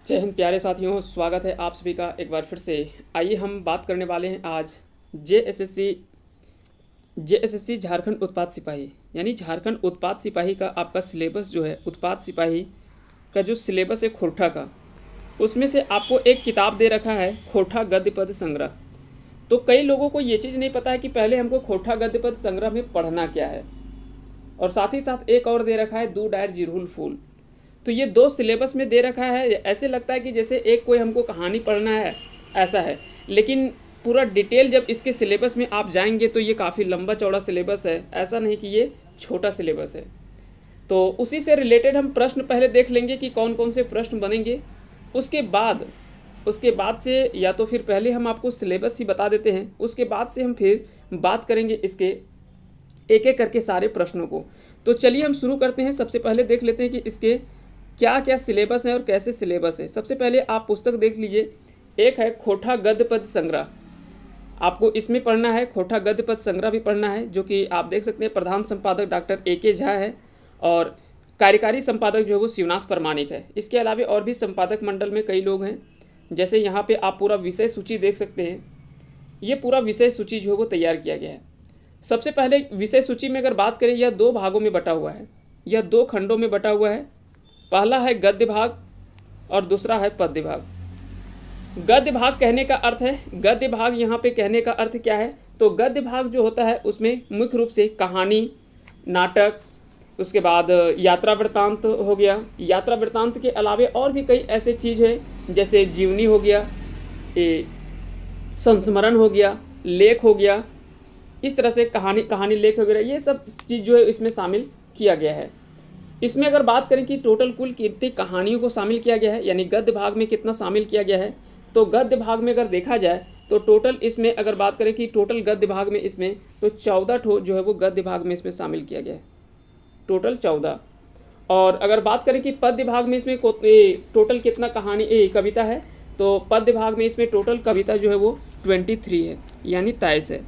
जय हिंद प्यारे साथियों, स्वागत है आप सभी का एक बार फिर से। आइए हम बात करने वाले हैं आज जेएसएससी झारखंड उत्पाद सिपाही यानी झारखंड उत्पाद सिपाही का आपका सिलेबस जो है, उत्पाद सिपाही का जो सिलेबस है खोरठा का, उसमें से आपको एक किताब दे रखा है खोरठा गद्य पद संग्रह। तो कई लोगों को ये चीज़ नहीं पता है कि पहले हमको खोरठा गद्य पद संग्रह में पढ़ना क्या है, और साथ ही साथ एक और दे रखा है दू डायर जिरहुल फूल। तो ये दो सिलेबस में दे रखा है। ऐसे लगता है कि जैसे एक कोई हमको कहानी पढ़ना है, ऐसा है, लेकिन पूरा डिटेल जब इसके सिलेबस में आप जाएंगे तो ये काफ़ी लंबा चौड़ा सिलेबस है, ऐसा नहीं कि ये छोटा सिलेबस है। तो उसी से रिलेटेड हम प्रश्न पहले देख लेंगे कि कौन कौन से प्रश्न बनेंगे। उसके बाद से या तो फिर पहले हम आपको सिलेबस ही बता देते हैं, उसके बाद से हम फिर बात करेंगे इसके एक एक करके सारे प्रश्नों को। तो चलिए हम शुरू करते हैं। सबसे पहले देख लेते हैं कि इसके क्या क्या सिलेबस है और कैसे सिलेबस है। सबसे पहले आप पुस्तक देख लीजिए, एक है खोरठा गद्य पद संग्रह, आपको इसमें पढ़ना है। खोरठा गद्य पद संग्रह भी पढ़ना है, जो कि आप देख सकते हैं प्रधान संपादक डॉक्टर ए.के. झा है और कार्यकारी संपादक जो है वो शिवनाथ प्रमाणिक है। इसके अलावा और भी संपादक मंडल में कई लोग हैं, जैसे यहाँ पे आप पूरा विषय सूची देख सकते हैं। ये पूरा विषय सूची जो है वो तैयार किया गया है। सबसे पहले विषय सूची में अगर बात करें, यह दो भागों में बटा हुआ है, यह दो खंडों में बटा हुआ है। पहला है गद्य भाग और दूसरा है पद्य भाग। गद्य भाग कहने का अर्थ है, गद्य भाग यहाँ पे कहने का अर्थ क्या है, तो गद्य भाग जो होता है उसमें मुख्य रूप से कहानी, नाटक, उसके बाद यात्रा वृत्तांत हो गया। यात्रा वृत्तांत के अलावे और भी कई ऐसे चीज़ हैं, जैसे जीवनी हो गया, संस्मरण हो गया, लेख हो गया, इस तरह से कहानी लेख वगैरह, ये सब चीज़ जो है इसमें शामिल किया गया है। इसमें अगर बात करें कि टोटल कुल कितनी कहानियों को शामिल किया गया है, यानी गद्य भाग में कितना शामिल किया गया है, तो गद्य भाग में अगर देखा जाए तो टोटल इसमें अगर बात करें कि टोटल गद्य भाग में इसमें तो 14 ठो जो है वो गद्य भाग में इसमें शामिल किया गया है, टोटल 14। और अगर बात करें कि पद्य भाग में इसमें टोटल कितना कविता है, तो पद्य भाग में इसमें टोटल कविता जो है वो 23 है, यानी 23 है।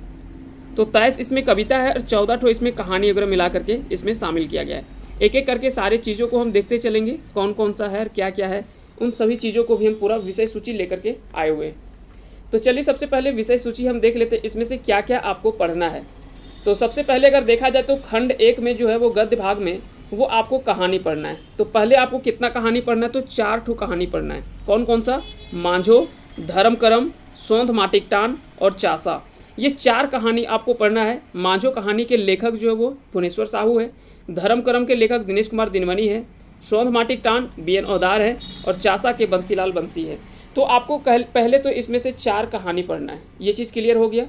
तो 23 इसमें कविता है और 14 ठो इसमें कहानी वगैरह मिला करके इसमें शामिल किया गया है। एक एक करके सारे चीज़ों को हम देखते चलेंगे, कौन कौन सा है और क्या क्या है, उन सभी चीज़ों को भी हम पूरा विषय सूची लेकर के आए हुए हैं। तो चलिए सबसे पहले विषय सूची हम देख लेते हैं, इसमें से क्या क्या आपको पढ़ना है। तो सबसे पहले अगर देखा जाए तो खंड 1 में जो है वो गद्य भाग में वो आपको कहानी पढ़ना है। तो पहले आपको कितना कहानी पढ़ना है, तो 4 ठो कहानी पढ़ना है। कौन कौन सा, मांझो, धर्म करम, सोंध माटिकटान और चासा, ये 4 कहानी आपको पढ़ना है। मांझो कहानी के लेखक जो है वो भुवनेश्वर साहू है, धर्म करम के लेखक दिनेश कुमार दिनमनी है, सोंध माटिकटान बी.एन. ओदार है और चासा के बंसीलाल बंसी है। तो आपको पहले तो इसमें से 4 कहानी पढ़ना है, ये चीज़ क्लियर हो गया।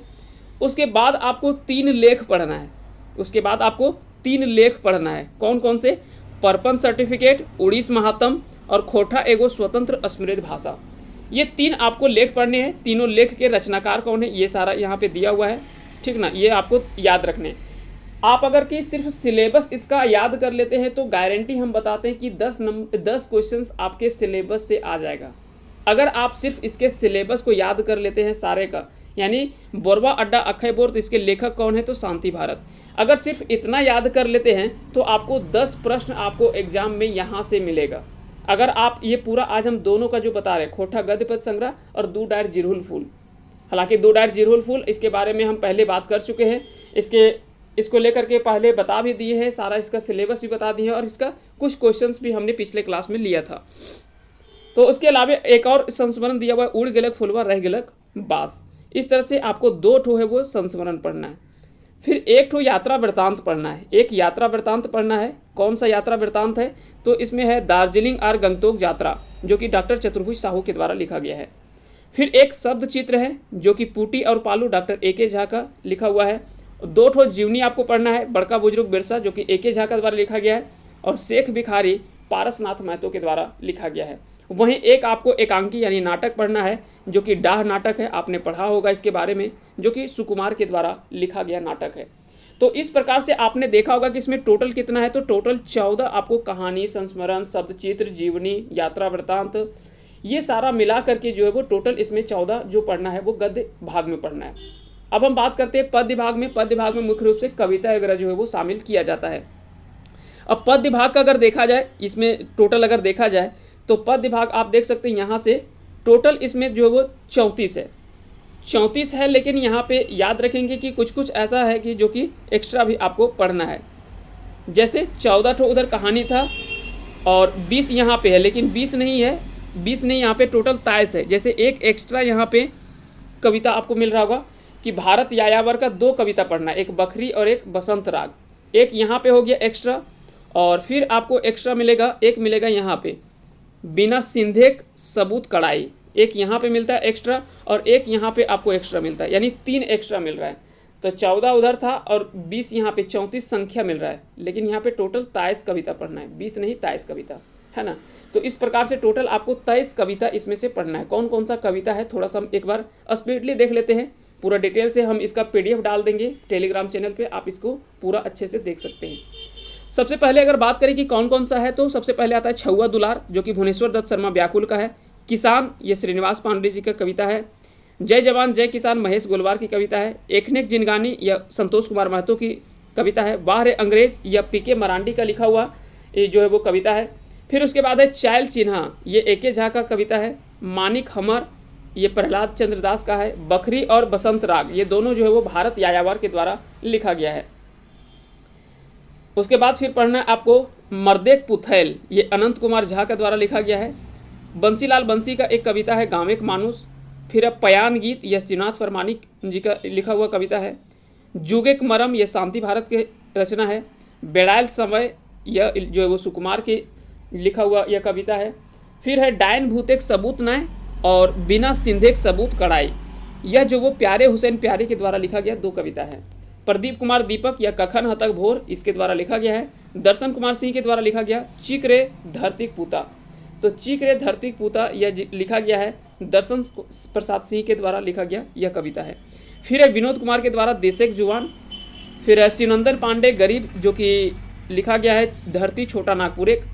उसके बाद आपको 3 लेख पढ़ना है। उसके बाद आपको 3 लेख पढ़ना है। कौन कौन से, परपन सर्टिफिकेट, उड़ीस महात्म और खोरठा एगो स्वतंत्र समृद्ध भाषा, ये 3 आपको लेख पढ़ने हैं। तीनों लेख के रचनाकार कौन है, ये सारा यहाँ पे दिया हुआ है, ठीक ना, ये आपको याद रखने। आप अगर कि सिर्फ सिलेबस इसका याद कर लेते हैं तो गारंटी हम बताते हैं कि 10 क्वेश्चंस आपके सिलेबस से आ जाएगा। अगर आप सिर्फ इसके सिलेबस को याद कर लेते हैं सारे का, यानी बोरवा अड्डा अक्षय बोर, तो इसके लेखक कौन है, तो शांति भारत, अगर सिर्फ इतना याद कर लेते हैं तो आपको 10 प्रश्न आपको एग्जाम में यहाँ से मिलेगा। अगर आप ये पूरा आज हम दोनों का जो बता रहे हैं, खोरठा गद्य पद संग्रह और दू डायर जिरहुल फूल, हालांकि दू डायर जिरहुल फूल इसके बारे में हम पहले बात कर चुके हैं, इसको लेकर के पहले बता भी दिए हैं, सारा इसका सिलेबस भी बता दिए हैं और इसका कुछ क्वेश्चंस भी हमने पिछले क्लास में लिया था। तो उसके अलावा एक और संस्मरण दिया हुआ है, उड़ गेलक फुलवा रह गेलक बास। इस तरह से आपको 2 ठो है वो संस्मरण पढ़ना है। फिर 1 ठो यात्रा वृत्तांत पढ़ना है, एक यात्रा वृत्तांत पढ़ना है। कौन सा यात्रा वृत्तांत है, तो इसमें है दार्जिलिंग और गंगटोक यात्रा, जो कि डॉक्टर चतुर्भुज साहू के द्वारा लिखा गया है। फिर एक शब्द चित्र है जो कि पूटी और पालू डॉक्टर ए.के. झा का लिखा हुआ है। 2 ठो जीवनी आपको पढ़ना है, बड़का बुजुर्ग बिरसा, जो कि ए.के. झा का द्वारा लिखा गया है, और शेख भिखारी पारसनाथ महतो के द्वारा लिखा गया है। वहीं एक आपको एकांकी यानी नाटक पढ़ना है, जो कि डाह नाटक है, आपने पढ़ा होगा इसके बारे में, जो कि सुकुमार के द्वारा लिखा गया नाटक है। तो इस प्रकार से आपने देखा होगा कि इसमें टोटल कितना है, तो टोटल 14 आपको कहानी, संस्मरण, शब्द चित्र, जीवनी, यात्रा वृत्तांत, ये सारा मिला करके जो है वो टोटल इसमें 14 जो पढ़ना है वो गद्य भाग में पढ़ना है। अब हम बात करते हैं पद्य भाग में। पद्य भाग में मुख्य रूप से कविता वगैरह जो है वो शामिल किया जाता है। अब पद्य भाग का अगर देखा जाए, इसमें टोटल अगर देखा जाए तो पद्य भाग आप देख सकते हैं यहाँ से टोटल इसमें जो है वो 34 है, 34 है। लेकिन यहाँ पे याद रखेंगे कि कुछ कुछ ऐसा है कि जो कि एक्स्ट्रा भी आपको पढ़ना है। जैसे 14 ठो उधर कहानी था और 20 यहाँ पे है, लेकिन 20 नहीं है, 20 नहीं, यहाँ पे टोटल 23 है। जैसे एक एक्स्ट्रा यहाँ पे कविता आपको मिल रहा होगा कि भारत यायावर का 2 कविता पढ़ना है, एक बखरी और एक बसंत राग, एक यहाँ पे हो गया एक्स्ट्रा। और फिर आपको एक्स्ट्रा मिलेगा, एक मिलेगा यहाँ पे बिना सिंधेक सबूत कड़ाई, एक यहाँ पे मिलता है एक्स्ट्रा और एक यहाँ पे आपको एक्स्ट्रा मिलता है, यानी 3 एक्स्ट्रा मिल रहा है। तो 14 उधर था और 20 यहाँ पे, 34 संख्या मिल रहा है, लेकिन यहाँ पे टोटल 23 कविता पढ़ना है, 20 नहीं 23 कविता है ना। तो इस प्रकार से टोटल आपको 23 कविता इसमें से पढ़ना है। कौन कौन सा कविता है थोड़ा सा हम एक बार स्पीडली देख लेते हैं। पूरा डिटेल से हम इसका PDF डाल देंगे टेलीग्राम चैनल पे, आप इसको पूरा अच्छे से देख सकते हैं। सबसे पहले अगर बात करें कि कौन कौन सा है, तो सबसे पहले आता है छुआ दुलार, जो कि भुवनेश्वर दत्त शर्मा व्याकुल का है। किसान, ये श्रीनिवास पांडे जी का कविता है। जय जवान जय किसान, महेश गोलवार की कविता है। एकनेक जिनगानी, यह संतोष कुमार महतो की कविता है। वाह रे अंग्रेज, यह PK मरांडी का लिखा हुआ ये जो है वो कविता है। फिर उसके बाद है चैल चिन्हा, ये AK झा का कविता है। मानिक हमर, ये प्रहलाद चंद्र दास का है। बखरी और बसंत राग, ये दोनों जो है वो भारत यायावर के द्वारा लिखा गया है। उसके बाद फिर पढ़ना है आपको मर्देक पुथैल, ये अनंत कुमार झा के द्वारा लिखा गया है। बंसीलाल बंसी का एक कविता है गाँवेक मानुस। फिर अब पयान गीत, यह शिवनाथ परमानिक जी का लिखा हुआ कविता है। जुगेक मरम, यह शांति भारत के रचना है। बेड़ायल समय, यह जो है वो सुकुमार के लिखा हुआ यह कविता है। फिर है डायन भूतेक सबूत नय और बिना सिंधेक सबूत कड़ाई, यह जो वो प्यारे हुसैन प्यारे के द्वारा लिखा गया 2 कविता है। प्रदीप कुमार दीपक, यह कखन हतक भोर, इसके द्वारा लिखा गया है। दर्शन कुमार सिंह के द्वारा लिखा गया चिक रे धरतीक पूता, तो चिक रे धरतीक पूता यह लिखा गया है दर्शन प्रसाद सिंह के द्वारा लिखा गया यह कविता है। फिर है विनोद कुमार के द्वारा देशेक जुवान। फिर है शिवनंदन पांडे गरीब, जो कि लिखा गया है धरती छोटा नागपुर एक।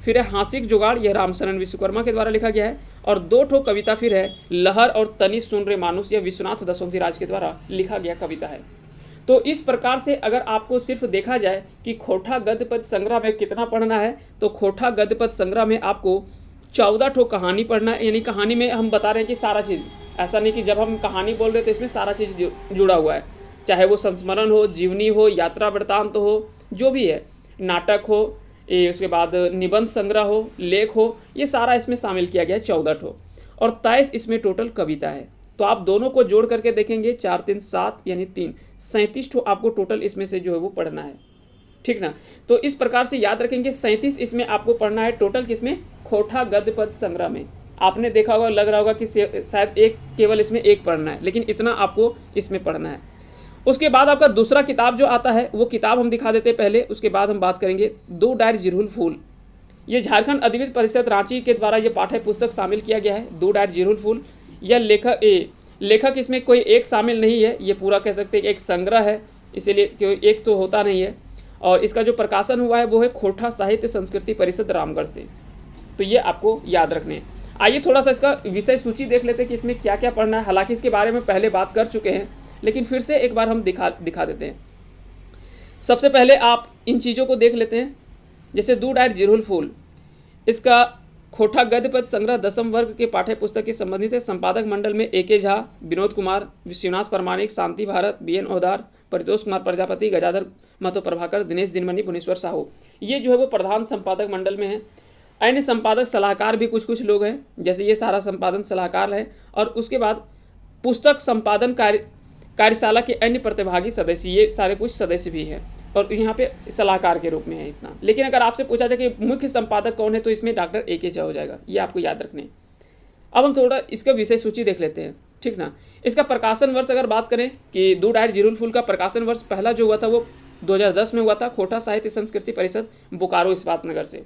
फिर है हासिक जुगाड़, यह रामशरण विश्वकर्मा के द्वारा लिखा गया है। और 2 ठो कविता फिर है लहर और तनी सुन रे मानुस, यह विश्वनाथ दशोंती राज के द्वारा लिखा गया कविता है। तो इस प्रकार से अगर आपको सिर्फ देखा जाए कि खोटा गद्य पद्य संग्रह में कितना पढ़ना है, तो खोटा गद्य पद्य संग्रह में आपको 14 ठो कहानी पढ़ना है। यानी कहानी में हम बता रहे हैं कि सारा चीज़, ऐसा नहीं कि जब हम कहानी बोल रहे हैं तो इसमें सारा चीज़ जुड़ा हुआ है, चाहे वो संस्मरण हो, जीवनी हो, यात्रा वृत्तांत हो, जो भी है, नाटक हो, उसके बाद निबंध संग्रह हो, लेख हो, ये सारा इसमें शामिल किया गया है 14 ठो। और 23 इसमें टोटल कविता है। तो आप दोनों को जोड़ करके देखेंगे 4 3 7 यानी 3 37 ठो आपको टोटल इसमें से जो है वो पढ़ना है, ठीक ना। तो इस प्रकार से याद रखेंगे 37 इसमें आपको पढ़ना है टोटल, किसमें, खोटा गद्य पद्य संग्रह में। आपने देखा होगा, लग रहा होगा कि शायद एक केवल इसमें एक पढ़ना है, लेकिन इतना आपको इसमें पढ़ना है। उसके बाद आपका दूसरा किताब जो आता है वो किताब हम दिखा देते हैं पहले, उसके बाद हम बात करेंगे 2 डायर जिरहुल फूल। ये झारखंड अद्वित परिषद रांची के द्वारा ये पाठ्य पुस्तक शामिल किया गया है, 2 डायर जिरहुल फूल। यह लेखक इसमें कोई एक शामिल नहीं है, ये पूरा कह सकते हैं एक संग्रह है, इसीलिए क्यों एक तो होता नहीं है। और इसका जो प्रकाशन हुआ है वो है खोटा साहित्य संस्कृति परिषद रामगढ़ से। तो ये आपको याद रखने हैं। आइए थोड़ा सा इसका विषय सूची देख लेते हैं कि इसमें क्या क्या पढ़ना है। हालांकि इसके बारे में पहले बात कर चुके हैं, लेकिन फिर से एक बार हम दिखा देते हैं। सबसे पहले आप इन चीज़ों को देख लेते हैं। जैसे 2 डायर जिरहुल फूल, इसका खोटा गद्य पद्य संग्रह 10वीं वर्ग के पाठ्य पुस्तक के संबंधित है। संपादक मंडल में AK झा, विनोद कुमार, शिवनाथ परमानिक, शांति भारत, BN ओहदार, परितोष कुमार प्रजापति, गजाधर महतो प्रभाकर, दिनेश दिनमणि, भुवनेश्वर साहू, ये जो है वो प्रधान संपादक मंडल में है। अन्य संपादक सलाहकार भी कुछ लोग हैं, जैसे ये सारा संपादन सलाहकार है। और उसके बाद पुस्तक संपादन कार्यशाला के अन्य प्रतिभागी सदस्य, ये सारे कुछ सदस्य भी हैं और यहाँ पे सलाहकार के रूप में है इतना। लेकिन अगर आपसे पूछा जाए कि मुख्य संपादक कौन है, तो इसमें डॉक्टर AK झा हो जाएगा, ये आपको याद रखने। अब हम थोड़ा इसका विषय सूची देख लेते हैं, ठीक ना। इसका प्रकाशन वर्ष अगर बात करें कि 2 डायर जिरहुल फूल का प्रकाशन वर्ष पहला जो हुआ था वो 2010 में हुआ था, खोटा साहित्य संस्कृति परिषद बोकारो इस्पात नगर से।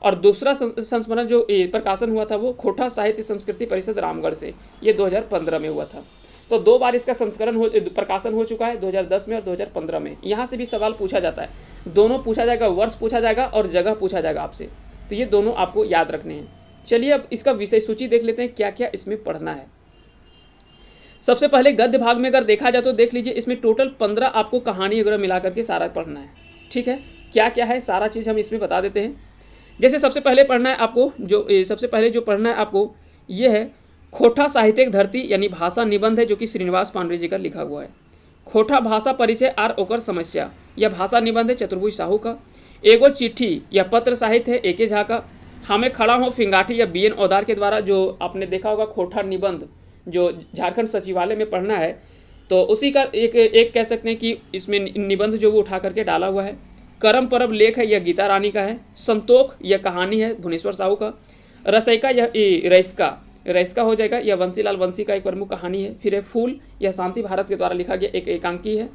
और दूसरा संस्मरण जो प्रकाशन हुआ था वो खोटा साहित्य संस्कृति परिषद रामगढ़ से, ये 2015 में हुआ था। तो 2 बार इसका प्रकाशन हो चुका है, 2010 में और 2015 में। यहाँ से भी सवाल पूछा जाता है, दोनों पूछा जाएगा, वर्ष पूछा जाएगा और जगह पूछा जाएगा आपसे, तो ये दोनों आपको याद रखने हैं। चलिए अब इसका विषय सूची देख लेते हैं, क्या क्या इसमें पढ़ना है। सबसे पहले गद्य भाग में अगर देखा जाए तो देख लीजिए, इसमें टोटल 15 आपको कहानी वगैरह मिला करके सारा पढ़ना है, ठीक है। क्या क्या है सारा चीज़ हम इसमें बता देते हैं। जैसे सबसे पहले पढ़ना है आपको, सबसे पहले जो पढ़ना है आपको ये है खोटा साहित्यिक धरती यानी भाषा निबंध है, जो कि श्रीनिवास पांडे जी का लिखा हुआ है। खोटा भाषा परिचय आर ओकर समस्या, यह भाषा निबंध है चतुर्भुज साहू का। एगो चिट्ठी या पत्र साहित्य है ए.के. झा का। हमें खड़ा हो फिंगाठी या बी.एन. औदार के द्वारा, जो आपने देखा होगा खोटा निबंध जो झारखंड सचिवालय में पढ़ना है, तो उसी का एक कह सकते हैं कि इसमें निबंध जो वो उठा करके डाला हुआ है। करम परब लेख है यह गीता रानी का है। संतोख यह कहानी है भुवनेश्वर साहू का। रसैका यह रैस्का हो जाएगा, यह बंसीलाल बंसी का एक प्रमुख कहानी है। फिर है फूल, यह शांति भारत के द्वारा लिखा गया एक एकांकी है।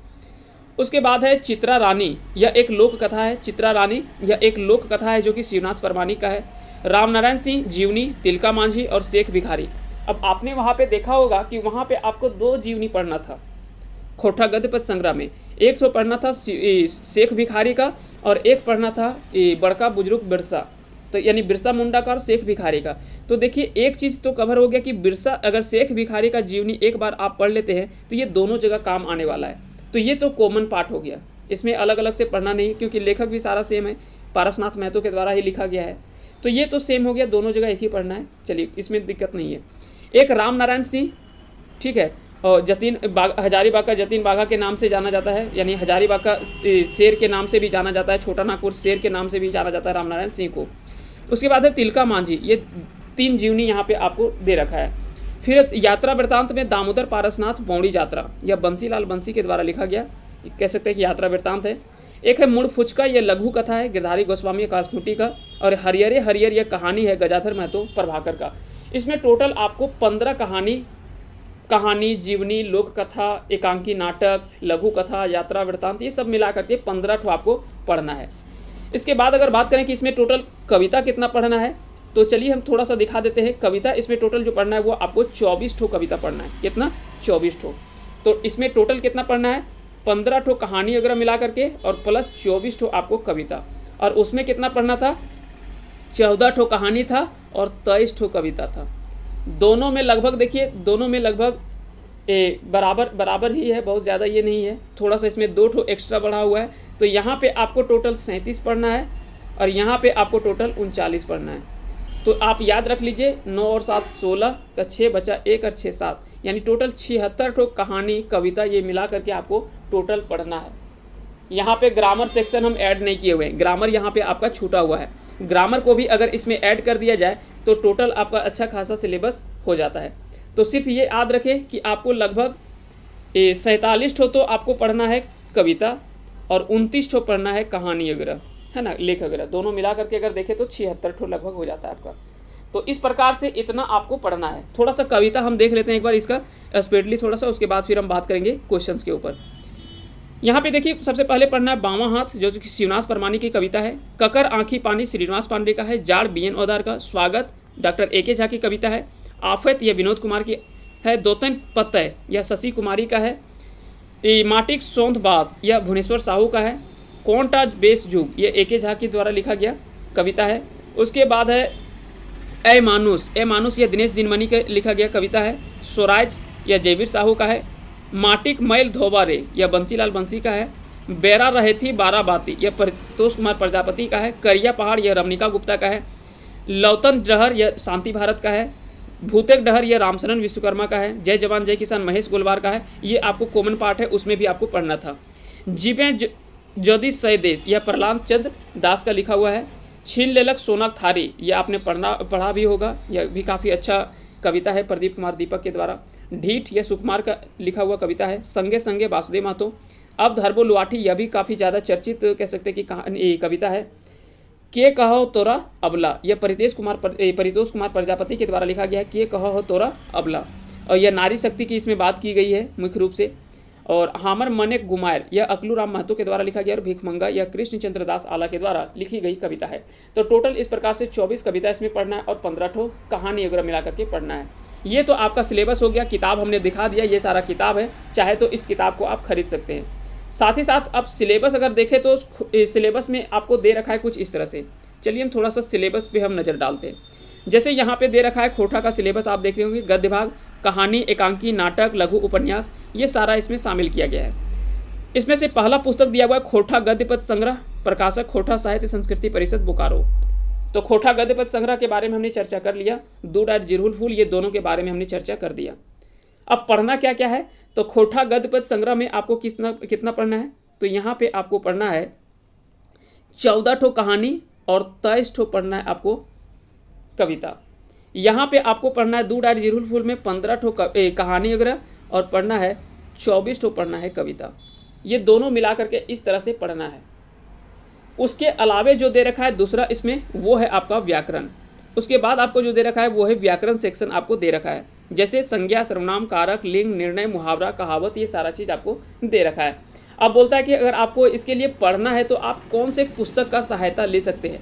उसके बाद है चित्रा रानी, यह एक लोक कथा है। चित्रा रानी यह एक लोक कथा है जो कि शिवनाथ परमानी का है। रामनारायण सिंह जीवनी, तिलका मांझी और शेख भिखारी। अब आपने वहाँ पे देखा होगा कि वहाँ पे आपको 2 जीवनी पढ़ना था खोटा गद्य पद संग्रह में। एक तो पढ़ना था शेख भिखारी का और एक पढ़ना था बड़का बुजुर्ग बिरसा, तो यानी बिरसा मुंडा का और शेख भिखारी का। तो देखिए एक चीज़ तो कवर हो गया कि बिरसा, अगर शेख भिखारी का जीवनी एक बार आप पढ़ लेते हैं तो ये दोनों जगह काम आने वाला है। तो ये तो कॉमन पार्ट हो गया, इसमें अलग अलग से पढ़ना नहीं, क्योंकि लेखक भी सारा सेम है, पारसनाथ महतो के द्वारा ही लिखा गया है। तो ये तो सेम हो गया, दोनों जगह एक ही पढ़ना है। चलिए इसमें दिक्कत नहीं है। एक राम नारायण सिंह, ठीक है, और हजारीबाग का जतीन बाघा के नाम से जाना जाता है, यानी हजारीबाग का शेर के नाम से भी जाना जाता है, छोटा नागपुर शेर के नाम से भी जाना जाता है राम नारायण सिंह को। उसके बाद है तिलका मांझी, ये 3 जीवनी यहाँ पे आपको दे रखा है। फिर यात्रा वृत्तांत में दामोदर पारसनाथ बौड़ी यात्रा, यह बंसीलाल बंसी के द्वारा लिखा गया, कह सकते हैं कि यात्रा वृत्तांत है। एक है मुड़ फुचका, यह लघु कथा है गिरधारी गोस्वामी कासखूंटी का। और हरियरे हरियर यह कहानी है गजाधर महतो प्रभाकर का। इसमें टोटल आपको 15 कहानी, जीवनी, लोक कथा, एकांकी नाटक, लघु कथा, यात्रा वृत्तांत, ये सब मिला करके 15 ठो आपको पढ़ना है। इसके बाद अगर बात करें कि इसमें टोटल कविता कितना पढ़ना है, तो चलिए हम थोड़ा सा दिखा देते हैं। कविता इसमें टोटल जो पढ़ना है वो आपको 24 ठो कविता पढ़ना है। कितना? 24 ठो। तो इसमें टोटल कितना पढ़ना है? 15 ठो कहानी वगैरह मिला करके और प्लस 24 ठो आपको कविता। और उसमें कितना पढ़ना था? 14 ठो कहानी था और 23 ठो कविता था। दोनों में लगभग देखिए, दोनों में लगभग बराबर ही है, बहुत ज़्यादा ये नहीं है। थोड़ा सा इसमें 2 ठो एक्स्ट्रा बढ़ा हुआ है। तो यहाँ पे आपको टोटल 37 पढ़ना है और यहाँ पे आपको टोटल 39 पढ़ना है। तो आप याद रख लीजिए, 9 और 7 16 का 6 बचा 1 और 6 7, यानी टोटल 76 ठो कहानी, कविता, ये मिला करके आपको टोटल पढ़ना है। यहाँ पे ग्रामर सेक्शन हम ऐड नहीं किए हुए हैं, ग्रामर यहाँ पे आपका छूटा हुआ है। ग्रामर को भी अगर इसमें ऐड कर दिया जाए तो टोटल आपका अच्छा खासा सिलेबस हो जाता है। तो सिर्फ ये याद रखें कि आपको लगभग 47 ठो तो आपको पढ़ना है कविता और 29 ठो पढ़ना है कहानी वगैरह, है ना, लेख वगैरह, दोनों मिला करके अगर देखें तो 76 ठो लगभग हो जाता है आपका। तो इस प्रकार से इतना आपको पढ़ना है। थोड़ा सा कविता हम देख लेते हैं एक बार इसका स्पीडली थोड़ा सा, उसके बाद फिर हम बात करेंगे क्वेश्चंस के ऊपर। यहाँ पे देखिए सबसे पहले पढ़ना है बावां हाथ, जो कि शिवनाथ परमानी की कविता है। ककर आँखी पानी श्रीनिवास पांडे का है। जाड़ बी.एन. औदार का। स्वागत डॉक्टर ए.के. झा की कविता है। आफत यह विनोद कुमार की है। दोतन पत्तय यह शशि कुमारी का है। माटिक सौंध बास यह भुवनेश्वर साहू का है। कोंटा बेस जुग ये ए.के. झा के द्वारा लिखा गया कविता है। उसके बाद है ए मानुस यह दिनेश दिनमणि का लिखा गया कविता है। स्वराज यह जयवीर साहू का है। माटिक मैल धोबा रे यह बंसीलाल बंसी का है। बेरा रहे थी बारह बाती यह परितोष कुमार प्रजापति का है। करिया पहाड़ यह रमनिका गुप्ता का है। लौतन डहर यह शांति भारत का है। भूतेक डहर यह रामचरण विश्वकर्मा का है। जय जवान जय किसान महेश गोलवार का है। ये आपको कॉमन पार्ट है, उसमें भी आपको पढ़ना था। जीबे ज्योति सय देश यह प्रहलाद चंद्र दास का लिखा हुआ है। छीन लेलक सोनाक थारी यह आपने पढ़ा भी होगा, यह भी काफ़ी अच्छा कविता है प्रदीप कुमार दीपक के द्वारा। ढीठ यह सुकुमार का लिखा हुआ कविता है। संगे संगे वासुदेव महतो। अब धर्बो लुआठी यह भी काफ़ी ज़्यादा चर्चित कह सकते हैं कि कहानी कविता है। के कहो तोरा अबला यह परितोष कुमार प्रजापति के द्वारा लिखा गया है। के कहो तोरा अबला, और यह नारी शक्ति की इसमें बात की गई है मुख्य रूप से। और हामर मने गुमायर यह अकलू राम महतो के द्वारा लिखा गया। और भीखमंगा यह कृष्णचंद्र दास आला के द्वारा लिखी गई कविता है। तो टोटल इस प्रकार से 24 कविता इसमें पढ़ना है और 15 ठो कहानी वगैरह मिला करके पढ़ना है। ये तो आपका सिलेबस हो गया। किताब हमने दिखा दिया, ये सारा किताब है, चाहे तो इस किताब को आप खरीद सकते हैं। साथ ही साथ अब सिलेबस अगर देखें तो सिलेबस में आपको दे रखा है कुछ इस तरह से। चलिए हम थोड़ा सा सिलेबस पे हम नज़र डालते हैं। जैसे यहाँ पे दे रखा है खोटा का सिलेबस, आप देख रहे होंगे गद्य भाग, कहानी, एकांकी, नाटक, लघु उपन्यास, ये सारा इसमें शामिल किया गया है। इसमें से पहला पुस्तक दिया हुआ है खोटा गद्य पद संग्रह, प्रकाशक खोटा साहित्य संस्कृति परिषद बोकारो। तो खोटा गद्य पद्य संग्रह के बारे में हमने चर्चा कर लिया, दूड और जिरहुल फूल, ये दोनों के बारे में हमने चर्चा कर दिया। अब पढ़ना क्या क्या है, तो खोटा गद्य पद्य संग्रह में आपको कितना पढ़ना है, तो यहाँ पे आपको पढ़ना है 14 ठो कहानी और 23 ठो पढ़ना है आपको कविता। यहाँ पे आपको पढ़ना है दूड और जिरहुल फूल में 15 ठो कहानी वगैरह और पढ़ना है 24 ठो पढ़ना है कविता। ये दोनों मिला करके इस तरह से पढ़ना है। उसके अलावे जो दे रखा है दूसरा इसमें, वो है आपका व्याकरण। उसके बाद आपको जो दे रखा है वो है व्याकरण सेक्शन आपको दे रखा है, जैसे संज्ञा, सर्वनाम, कारक, लिंग, निर्णय, मुहावरा, कहावत, ये सारा चीज़ आपको दे रखा है। अब बोलता है कि अगर आपको इसके लिए पढ़ना है तो आप कौन से पुस्तक का सहायता ले सकते हैं।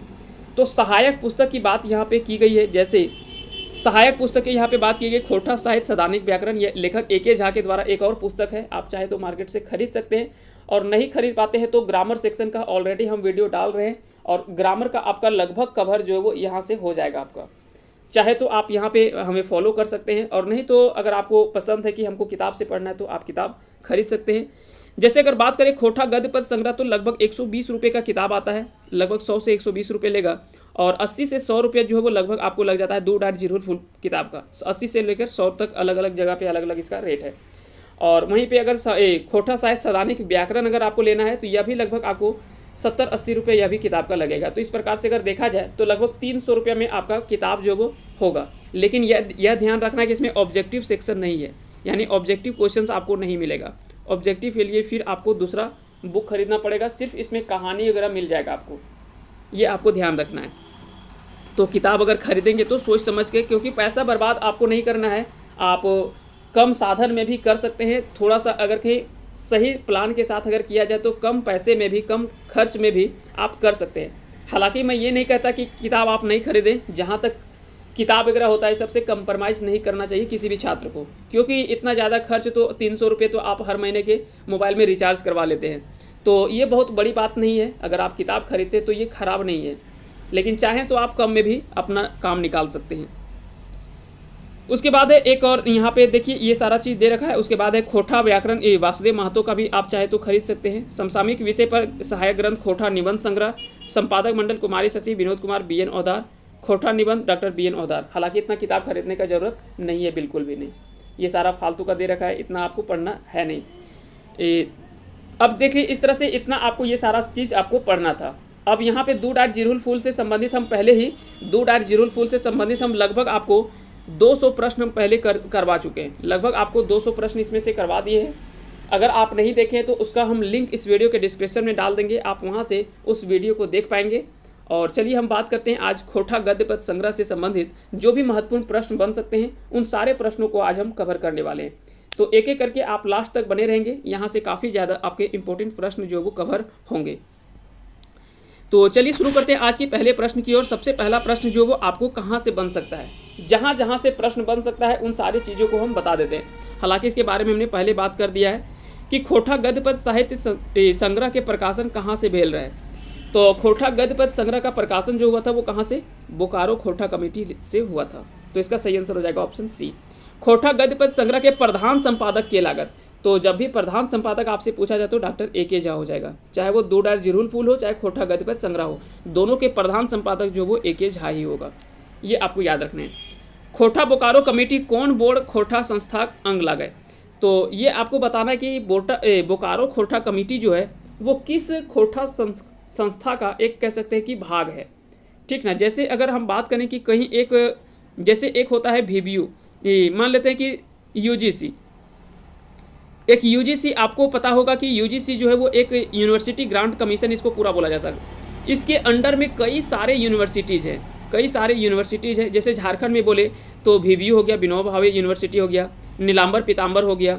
तो सहायक पुस्तक की बात यहाँ पे की गई है। जैसे सहायक पुस्तक की यहाँ पे बात की गई खोटा साहित्य सदानिक व्याकरण, ये लेखक ए.के. झा के द्वारा एक और पुस्तक है, आप चाहे तो मार्केट से खरीद सकते हैं। और नहीं खरीद पाते हैं तो ग्रामर सेक्शन का ऑलरेडी हम वीडियो डाल रहे हैं, और ग्रामर का आपका लगभग कवर जो है वो यहाँ से हो जाएगा आपका। चाहे तो आप यहाँ पे हमें फॉलो कर सकते हैं, और नहीं तो अगर आपको पसंद है कि हमको किताब से पढ़ना है तो आप किताब खरीद सकते हैं। जैसे अगर बात करें खोटा गद्य पद्य संग्रह, तो लगभग 120 रुपये का किताब आता है, लगभग 100 से 120 रुपये लेगा, और 80 से 100 रुपये जो है वो लगभग आपको लग जाता है दूड और जिरहुल फूल किताब का। 80 से लेकर 100 तक अलग अलग जगह पे अलग अलग इसका रेट है। और वहीं पे अगर खोटा साहित्य सदानिक व्याकरण अगर आपको लेना है तो यह भी लगभग आपको 70-80 रुपये यह भी किताब का लगेगा। तो इस प्रकार से अगर देखा जाए तो लगभग 300 रुपये में आपका किताब जो वो होगा। लेकिन यह ध्यान रखना है कि इसमें ऑब्जेक्टिव सेक्शन नहीं है, यानी ऑब्जेक्टिव क्वेश्चंस आपको नहीं मिलेगा। ऑब्जेक्टिव के लिए फिर आपको दूसरा बुक खरीदना पड़ेगा, सिर्फ इसमें कहानी वगैरह मिल जाएगा आपको, ये आपको ध्यान रखना है। तो किताब अगर खरीदेंगे तो सोच समझ के, क्योंकि पैसा बर्बाद आपको नहीं करना है। आप कम साधन में भी कर सकते हैं, थोड़ा सा अगर कहीं सही प्लान के साथ अगर किया जाए तो कम पैसे में भी, कम खर्च में भी आप कर सकते हैं। हालांकि मैं ये नहीं कहता कि किताब आप नहीं खरीदें, जहाँ तक किताब वगैरह होता है सबसे कंप्रोमाइज़ नहीं करना चाहिए किसी भी छात्र को, क्योंकि इतना ज़्यादा खर्च, तो 300 रुपये तो आप हर महीने के मोबाइल में रिचार्ज करवा लेते हैं, तो ये बहुत बड़ी बात नहीं है। अगर आप किताब खरीदते हैं तो ये ख़राब नहीं है, लेकिन चाहें तो आप कम में भी अपना काम निकाल सकते हैं। उसके बाद है एक और, यहाँ पे देखिए ये सारा चीज़ दे रखा है। उसके बाद है खोटा व्याकरण, ये वासुदेव महतो का भी आप चाहे तो खरीद सकते हैं। समसामयिक विषय पर सहायक ग्रंथ खोटा निबंध संग्रह, संपादक मंडल कुमारी शशि, विनोद कुमार, बी.एन. औधार, खोटा निबंध डॉक्टर बी.एन. औधार। हालांकि इतना किताब खरीदने का ज़रूरत नहीं है, बिल्कुल भी नहीं, ये सारा फालतू का दे रखा है, इतना आपको पढ़ना है नहीं। अब देखिए इस तरह से इतना आपको ये सारा चीज़ आपको पढ़ना था। अब यहाँ पे दूड और जिरहुल फूल से संबंधित हम पहले ही, दूड और जिरहुल फूल से संबंधित हम लगभग आपको 200 प्रश्न हम पहले करवा चुके हैं। लगभग आपको 200 प्रश्न इसमें से करवा दिए हैं। अगर आप नहीं देखें तो उसका हम लिंक इस वीडियो के डिस्क्रिप्शन में डाल देंगे, आप वहाँ से उस वीडियो को देख पाएंगे। और चलिए हम बात करते हैं आज खोटा गद्य पद्य संग्रह से संबंधित जो भी महत्वपूर्ण प्रश्न बन सकते हैं, उन सारे प्रश्नों को आज हम कवर करने वाले हैं। तो एक एक करके आप लास्ट तक बने रहेंगे, यहाँ से काफ़ी ज़्यादा आपके इंपॉर्टेंट प्रश्न जो वो कवर होंगे। तो चलिए शुरू करते हैं आज के पहले प्रश्न की ओर। सबसे पहला प्रश्न जो वो आपको कहाँ से बन सकता है, जहाँ जहाँ से प्रश्न बन सकता है उन सारी चीज़ों को हम बता देते हैं। हालांकि इसके बारे में हमने पहले बात कर दिया है कि खोटा गद्य पद्य साहित्य संग्रह के प्रकाशन कहाँ से भेल रहा है। तो खोटा गद्य पद्य संग्रह का प्रकाशन जो हुआ था वो कहाँ से, बोकारो खोटा कमेटी से हुआ था। तो इसका सही आंसर हो जाएगा ऑप्शन सी। खोटा गद्य पद्य संग्रह के प्रधान संपादक की लागत, तो जब भी प्रधान संपादक आपसे पूछा जाए तो डॉक्टर ए.के. झा हो जाएगा, चाहे वो दूड और जिरहुल फूल हो चाहे खोटा गद्य पद्य संग्रह हो, दोनों के प्रधान संपादक जो वो ए.के. झा ही होगा, ये आपको याद रखना है। खोटा बोकारो कमेटी कौन बोर्ड खोटा संस्था अंग लगाए, तो ये आपको बताना है कि बोकारो खोटा कमेटी जो है वो किस खोटा संस्था का एक कह सकते हैं कि भाग है, ठीक ना। जैसे अगर हम बात करें कि कहीं एक, जैसे एक होता है VBU, मान लेते हैं कि UGC, एक UGC, आपको पता होगा कि UGC जो है वो एक यूनिवर्सिटी ग्रांट कमीशन इसको पूरा बोला जाता है। इसके अंडर में कई सारे यूनिवर्सिटीज़ हैं, कई सारे यूनिवर्सिटीज़ हैं। जैसे झारखंड में बोले तो VBU हो गया, विनोबा भावे यूनिवर्सिटी हो गया, नीलांबर पीताम्बर हो गया,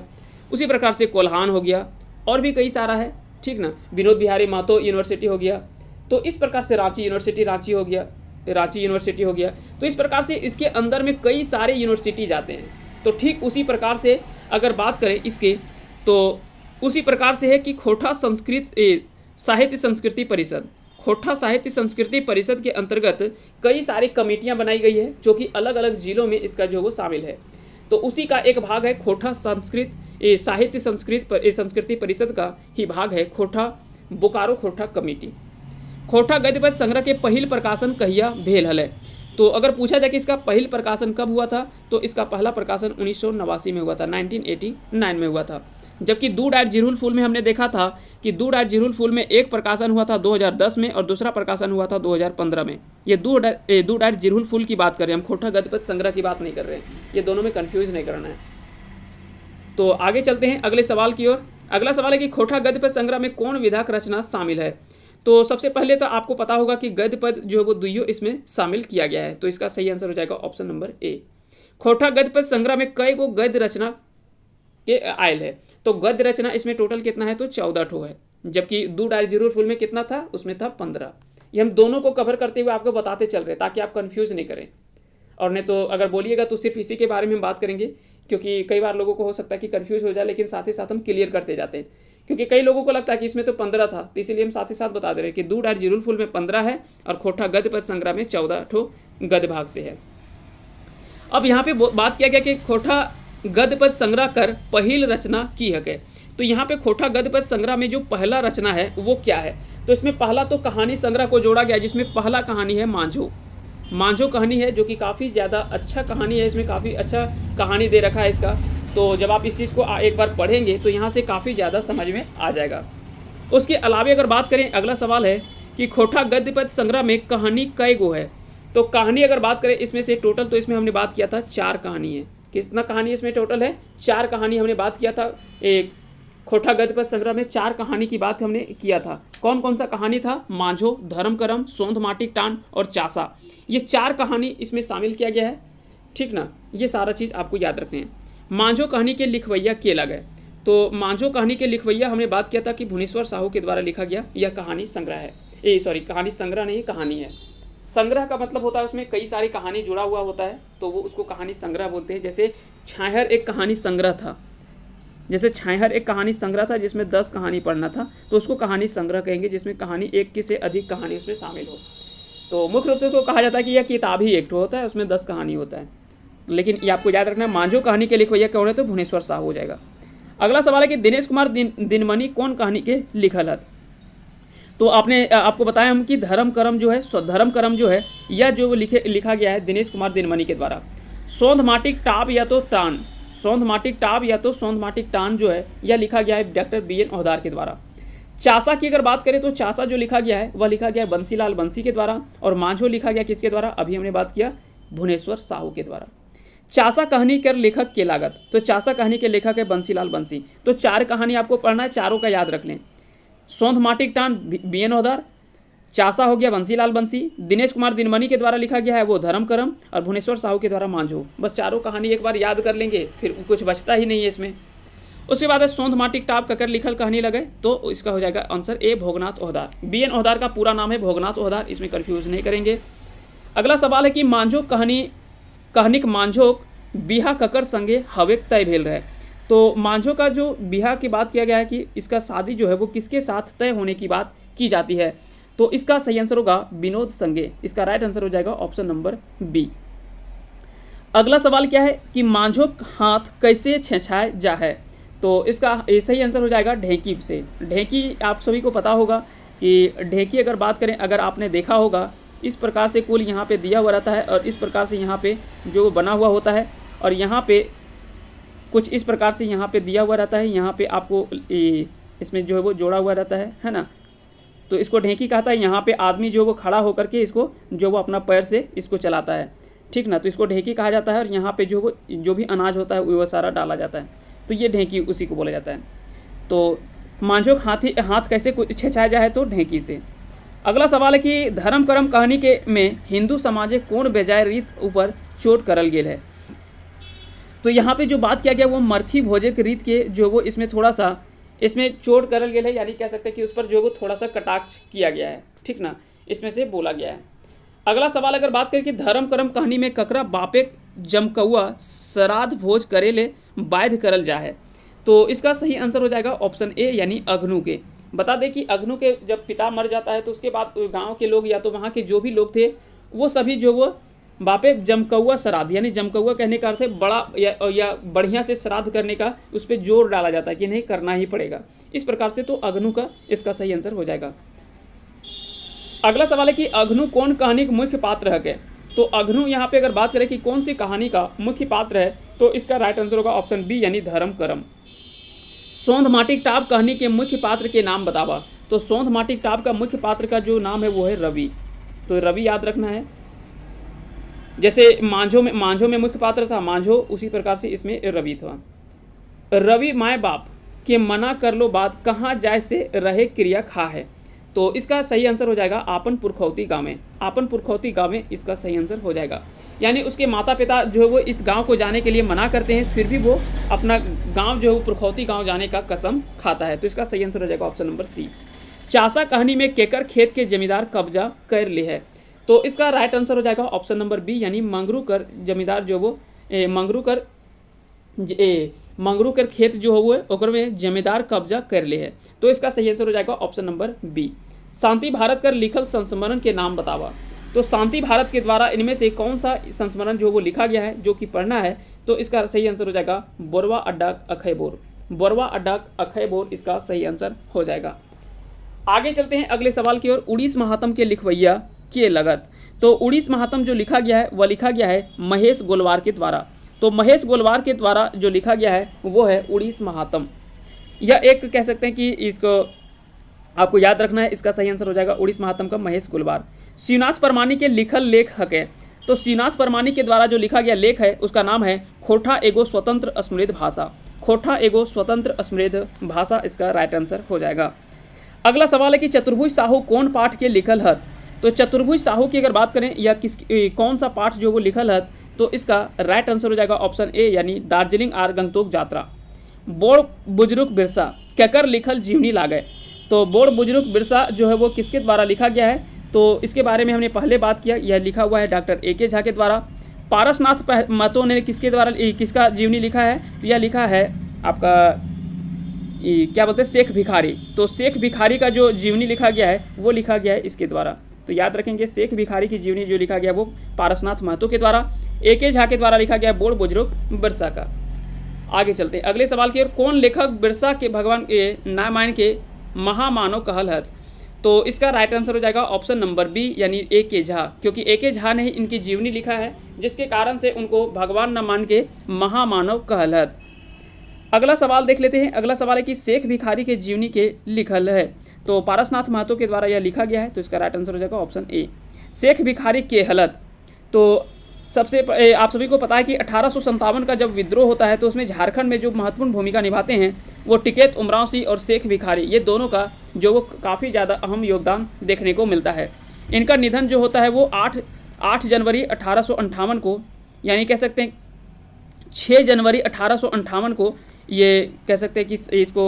उसी प्रकार से कोल्हान हो गया, और भी कई सारा है, ठीक ना। विनोद बिहारी महतो यूनिवर्सिटी हो गया, तो इस प्रकार से रांची यूनिवर्सिटी, रांची यूनिवर्सिटी हो गया। तो इस प्रकार से इसके अंदर में कई सारे यूनिवर्सिटी जाते हैं। तो ठीक उसी प्रकार से अगर बात करें इसके, तो उसी प्रकार से है कि खोटा साहित्य संस्कृति परिषद, खोटा साहित्य संस्कृति परिषद के अंतर्गत कई सारी कमेटियां बनाई गई है जो कि अलग अलग जिलों में इसका जो वो शामिल है। तो उसी का एक भाग है खोटा साहित्य संस्कृति परिषद का ही भाग है खोटा बोकारो खोटा कमेटी। खोटा गद्य पद्य संग्रह के पहिल प्रकाशन कहिया भेल हले। तो अगर पूछा जाए कि इसका पहिल प्रकाशन कब हुआ था, तो इसका पहला प्रकाशन 1989 में हुआ था, 1989 में हुआ था। जबकि दू डायर जिरहुल फूल में हमने देखा था कि दू डायर जिरहुल फूल में एक प्रकाशन हुआ था 2010 में और दूसरा प्रकाशन हुआ था 2015 में। ये दू डायर जिरहुल फूल की बात कर रहे हैं हम, खोटा गद्य पद्य संग्रह की बात नहीं कर रहे हैं। ये दोनों में कन्फ्यूज नहीं करना है। तो आगे चलते हैं अगले सवाल की ओर। अगला सवाल है कि खोटा गद्य पद्य संग्रह में कौन विधाक रचना शामिल है। तो सबसे पहले तो आपको पता होगा कि गद्य पद्य जो है वो दुइयों इसमें शामिल किया गया है। तो इसका सही आंसर हो जाएगा ऑप्शन नंबर ए। खोटा गद्य पद्य संग्रह में कई गो गद्य रचना के आयल है। तो गद्य रचना इसमें टोटल कितना है, तो 14 ठो है। जबकि दू डायर जिरहुल फूल में कितना था, उसमें था 15। ये हम दोनों को कवर करते हुए आपको बताते चल रहे ताकि आप कंफ्यूज नहीं करें। और नहीं तो अगर बोलिएगा तो सिर्फ इसी के बारे में हम बात करेंगे, क्योंकि कई बार लोगों को हो सकता है कि कंफ्यूज हो जाए, लेकिन साथ ही साथ हम क्लियर करते जाते हैं। क्योंकि कई लोगों को लगता है कि इसमें तो 15 था, तो इसीलिए हम साथ ही साथ बता दे रहे हैं कि दू डायर जिरहुल फूल में 15 है और खोटा गद्य पद्य संग्रह में 14 ठो गद्य भाग से है। अब यहाँ पे बात किया गया कि खोटा गद्य पद्य संग्रह कर पहिल रचना की है। तो यहाँ पे खोटा गद्य पद्य संग्रह में जो पहला रचना है वो क्या है, तो इसमें पहला तो कहानी संग्रह को जोड़ा गया, जिसमें पहला कहानी है मांझो कहानी है, जो कि काफ़ी ज़्यादा अच्छा कहानी है। इसमें काफ़ी अच्छा कहानी दे रखा है इसका। तो जब आप इस चीज़ को एक बार पढ़ेंगे तो यहाँ से काफ़ी ज़्यादा समझ में आ जाएगा। उसके अलावा अगर बात करें, अगला सवाल है कि खोटा गद्य पद्य संग्रह में कहानी कई गो है। तो कहानी अगर बात करें इसमें से टोटल, तो इसमें हमने बात किया था 4 कहानी है। कितना कहानी इसमें टोटल है, 4 कहानी हमने बात किया था। एक खोटा गद्य पद्य संग्रह में 4 कहानी की बात हमने किया था। कौन कौन सा कहानी था, मांझो, धर्म करम, सोंध माटिक टान और चासा। ये 4 कहानी इसमें शामिल किया गया है, ठीक ना। ये सारा चीज़ आपको याद रखना है। मांझो कहानी के लिखवैया के लगे। तो मांझो कहानी के लिखवैया हमने बात किया था कि भुवनेश्वर साहू के द्वारा लिखा गया यह कहानी संग्रह है। कहानी संग्रह नहीं, कहानी है। संग्रह का मतलब होता है उसमें कई सारी कहानी जुड़ा हुआ होता है, तो वो उसको कहानी संग्रह बोलते हैं। जैसे छाहर एक कहानी संग्रह था, जिसमें 10 कहानी पढ़ना था, तो उसको कहानी संग्रह कहेंगे, जिसमें कहानी एक की से अधिक कहानी उसमें शामिल हो। तो मुख्य रूप से उसको कहा जाता है कि यह किताब ही एक होता है, उसमें 10 कहानी होता है। लेकिन ये आपको याद रखना है, मांझो कहानी के लिखवैया कौन है, तो भुवनेश्वर साहू हो जाएगा। अगला सवाल है कि दिनेश कुमार दिनमणि कौन कहानी के लिखल है। तो आपको बताया हम कि धर्म करम जो है यह जो लिखा गया है दिनेश कुमार दिनमणि के द्वारा। सोंध माटिक टाप या तो सोंध माटिक टान जो है यह लिखा गया है डॉक्टर BN ओहदार के द्वारा। चासा की अगर बात करें तो चासा जो लिखा गया है वह लिखा गया है बंसीलाल बंसी के द्वारा। और मांझो लिखा गया किसके द्वारा, अभी हमने बात किया भुवनेश्वर साहू के द्वारा। चासा कहानी कर लेखक के लागत, तो चासा कहानी के लेखक है बंसीलाल बंसी। तो 4 कहानी आपको पढ़ना है, चारों का याद रख लें। सोंध माटिक टान BN ओहदार, चासा हो गया बंसीलाल बंसी, दिनेश कुमार दिनमणि के द्वारा लिखा गया है वो धर्म करम, और भुवनेश्वर साहू के द्वारा मांझो। बस चारों कहानी एक बार याद कर लेंगे, फिर कुछ बचता ही नहीं है इसमें। उसके बाद है सोंध माटिक टाप ककर लिखल कहानी लगे, तो इसका हो जाएगा answer A Bhognath Ohdar. BN Ohdar का पूरा नाम है भोगनाथ ओहदार, इसमें कन्फ्यूज नहीं करेंगे। अगला सवाल है कि मांझो कहनिक मांझोक बिहा ककर संगे हवेक तय भेल रहे। तो मांझो का जो बिहा की बात किया गया है कि इसका शादी जो है वो किसके साथ तय होने की बात की जाती है, तो इसका सही आंसर होगा विनोद संगे। इसका राइट आंसर हो जाएगा ऑप्शन नंबर बी। अगला सवाल क्या है कि मांझो हाथ कैसे छेछाए जा है, तो इसका सही आंसर हो जाएगा ढेंकी से। ढेंकी आप सभी को पता होगा कि ढेंकी अगर बात करें, अगर आपने देखा होगा इस प्रकार से कुल यहाँ पे दिया हुआ रहता है और इस प्रकार से यहाँ पे जो बना हुआ होता है, और यहाँ पे कुछ इस प्रकार से यहाँ पे दिया हुआ रहता है। यहाँ पे आपको इसमें जो है वो जोड़ा हुआ रहता है ना। तो इसको ढेंकी कहता है। यहाँ पे आदमी जो वो खड़ा होकर के इसको जो वो अपना पैर से इसको चलाता है, ठीक ना। तो इसको ढेंकी कहा जाता है। और यहाँ पे जो भी अनाज होता है वो सारा डाला जाता है, तो ये ढेंकी उसी को बोला जाता है। तो मांझो हाथ कैसे छेछाया जाए, तो ढेंकी से। अगला सवाल है कि धर्म करम कहानी के में हिंदू समाज कौन बेजाय रीत ऊपर चोट करल गेल है। तो यहाँ पे जो बात किया गया वो मरखी भोजक रीत के जो वो इसमें थोड़ा सा इसमें चोट करल गेल है, यानी कह सकते हैं कि उस पर जो वो थोड़ा सा कटाक्ष किया गया है, ठीक ना, इसमें से बोला गया है। अगला सवाल अगर बात करें कि धर्म करम कहानी में ककरा बापे जमकौआ श्राद्ध भोज करे ले बाध्य करल जा है, तो इसका सही आंसर हो जाएगा ऑप्शन ए यानी अग्नु के। बता दें कि अग्नु के जब पिता मर जाता है तो उसके बाद गांव के लोग या तो वहाँ के जो भी लोग थे वो सभी जो वो बापे जमकौआ श्राद्ध, यानी जमकौआ कहने का अर्थ है बड़ा या बढ़िया से श्राद्ध करने का, उस पर जोर डाला जाता है कि नहीं करना ही पड़ेगा, इस प्रकार से। तो अग्नु का इसका सही आंसर हो जाएगा। अगला सवाल है कि अघनु कौन कहानी का मुख्य पात्र है। तो अघनु यहाँ पे अगर बात करें कि कौन सी कहानी का मुख्य पात्र है, तो इसका राइट आंसर होगा ऑप्शन बी यानी धर्म करम। सोंध माटिक टाप कहानी के मुख्य पात्र के नाम बतावा। तो सोंध माटिक टाप का मुख्य पात्र का जो नाम है वो है रवि। तो रवि याद रखना है। जैसे मांझो में मुख्य पात्र था मांझो, उसी प्रकार से इसमें रवि था। रवि माए बाप के मना कर लो बात, कहाँ जाए से रहे क्रिया खा है। तो इसका सही आंसर हो जाएगा आपन पुरखौती गाँव में। आपन पुरखौती गाँव में इसका सही आंसर हो जाएगा। यानी उसके माता पिता जो है वो इस गांव को जाने के लिए मना करते हैं, फिर भी वो अपना गांव जो है वो पुरखौती गांव जाने का कसम खाता है। तो इसका सही आंसर हो जाएगा ऑप्शन नंबर सी। चासा कहानी में केकर खेत के जमींदार कब्जा कर ले है। तो इसका राइट आंसर हो जाएगा ऑप्शन नंबर बी यानी मंगरू कर जमींदार जो वो मंगरू कर खेत जो हो वो ओकर में जमींदार कब्जा कर ले है। तो इसका सही आंसर हो जाएगा ऑप्शन नंबर बी। शांति भारत कर लिखल संस्मरण के नाम बतावा। तो शांति भारत के द्वारा इनमें से कौन सा संस्मरण जो वो लिखा गया है जो कि पढ़ना है, तो इसका सही आंसर हो जाएगा बोरवा अड्डा अखैबोर। बोरवा अड्डा अखैबोर इसका सही आंसर हो जाएगा। आगे चलते हैं अगले सवाल की ओर। उड़ीस महात्म के लिखवैया के लगत। तो उड़ीस महात्म जो लिखा गया है वह लिखा गया है महेश गोलवार के द्वारा। तो महेश गोलवार के द्वारा जो लिखा गया है वो है उड़ीस महात्म। यह एक कह सकते हैं कि इसको आपको याद रखना है। इसका सही आंसर हो जाएगा उड़ीस महात्म का महेश गोलवार। शिवनाथ परमानी के लिखल लेख है। तो शिवनाथ परमानी के द्वारा जो लिखा गया लेख है उसका नाम है खोठा एगो स्वतंत्र समृद्ध भाषा। खोठा एगो स्वतंत्र समृद्ध भाषा इसका राइट आंसर हो जाएगा। अगला सवाल है कि चतुर्भुज साहू कौन पाठ के लिखल है। तो चतुर्भुज साहू की अगर बात करें या कौन सा पाठ जो वो लिखल है, तो इसका राइट आंसर हो जाएगा ऑप्शन ए यानी दार्जिलिंग आर गंगटोक यात्रा। बोड़ बुजुर्ग बिरसा केकर लिखल जीवनी लागे। तो बोड़ बुजुर्ग बिरसा जो है वो किसके द्वारा लिखा गया है, तो इसके बारे में हमने पहले बात किया। यह लिखा हुआ है डॉक्टर ए.के. झा के द्वारा। पारसनाथ महतो ने किसके द्वारा किसका जीवनी लिखा है, तो यह लिखा है आपका क्या बोलते हैं शेख भिखारी। तो शेख भिखारी का जो जीवनी लिखा गया है वो लिखा गया है इसके द्वारा। तो याद रखेंगे शेख भिखारी की जीवनी जो लिखा गया वो पारसनाथ महतो के द्वारा। ए.के. झा के द्वारा लिखा गया बोड़ बुजुर्ग बिरसा का। आगे चलते हैं अगले सवाल की ओर। कौन लेखक बिरसा के भगवान के रामायण के महामानव कहल है। तो इसका राइट आंसर हो जाएगा ऑप्शन नंबर बी यानी ए.के. झा, क्योंकि ए.के. झा ने ही इनकी जीवनी लिखा है जिसके कारण से उनको भगवान रामायण के महामानव कहल है। अगला सवाल देख लेते हैं। अगला सवाल है कि शेख भिखारी के जीवनी के लिखल है। तो पारसनाथ महतो के द्वारा यह लिखा गया है। तो इसका राइट आंसर हो जाएगा ऑप्शन ए। शेख भिखारी के हलत। तो सबसे आप सभी को पता है कि 1857 का जब विद्रोह होता है तो उसमें झारखंड में जो महत्वपूर्ण भूमिका निभाते हैं वो टिकैत उमराव सिंह और शेख भिखारी, ये दोनों का जो वो काफ़ी ज़्यादा अहम योगदान देखने को मिलता है। इनका निधन जो होता है वो 8 जनवरी 1858 को, यानी कह सकते हैं 6 जनवरी 1858 को ये कह सकते हैं कि इसको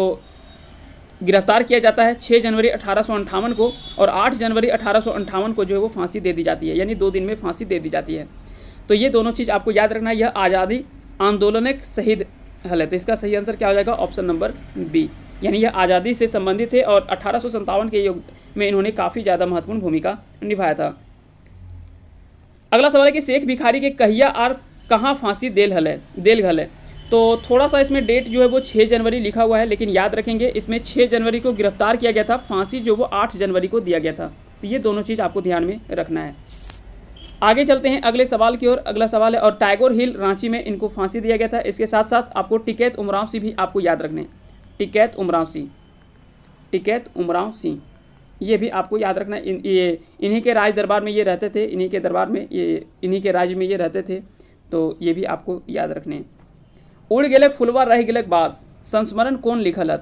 गिरफ्तार किया जाता है 6 जनवरी 1858 को, और 8 जनवरी 1858 को जो है वो फांसी दे दी जाती है, यानी 2 दिन में फांसी दे दी जाती है। तो ये दोनों चीज़ आपको याद रखना है। यह आज़ादी आंदोलन एक शहीद हल है। तो इसका सही आंसर क्या हो जाएगा ऑप्शन नंबर बी, यानी यह आज़ादी से संबंधित है और 1857 के युग में इन्होंने काफ़ी ज़्यादा महत्वपूर्ण भूमिका निभाया था। अगला सवाल है कि शेख भिखारी के कहिया आर कहाँ फांसी देल घल है। तो थोड़ा सा इसमें डेट जो है वो 6 जनवरी लिखा हुआ है, लेकिन याद रखेंगे इसमें 6 जनवरी को गिरफ्तार किया गया था, फांसी जो वो 8 जनवरी को दिया गया था। तो ये दोनों चीज़ आपको ध्यान में रखना है। आगे चलते हैं अगले सवाल की ओर। अगला सवाल है और टैगोर हिल रांची में इनको फांसी दिया गया था। इसके साथ साथ आपको टिकैत उमराव सिंह भी आपको याद रखने। टिकैत उमराव सिंह ये भी आपको याद रखना। इन्हीं के राज दरबार में ये रहते थे, इन्हीं के दरबार में इन्हीं के राज्य में ये रहते थे। तो ये भी आपको याद रखने। उड़ गेलक फुलवा रह गेलक बास संस्मरण कौन लिखल है।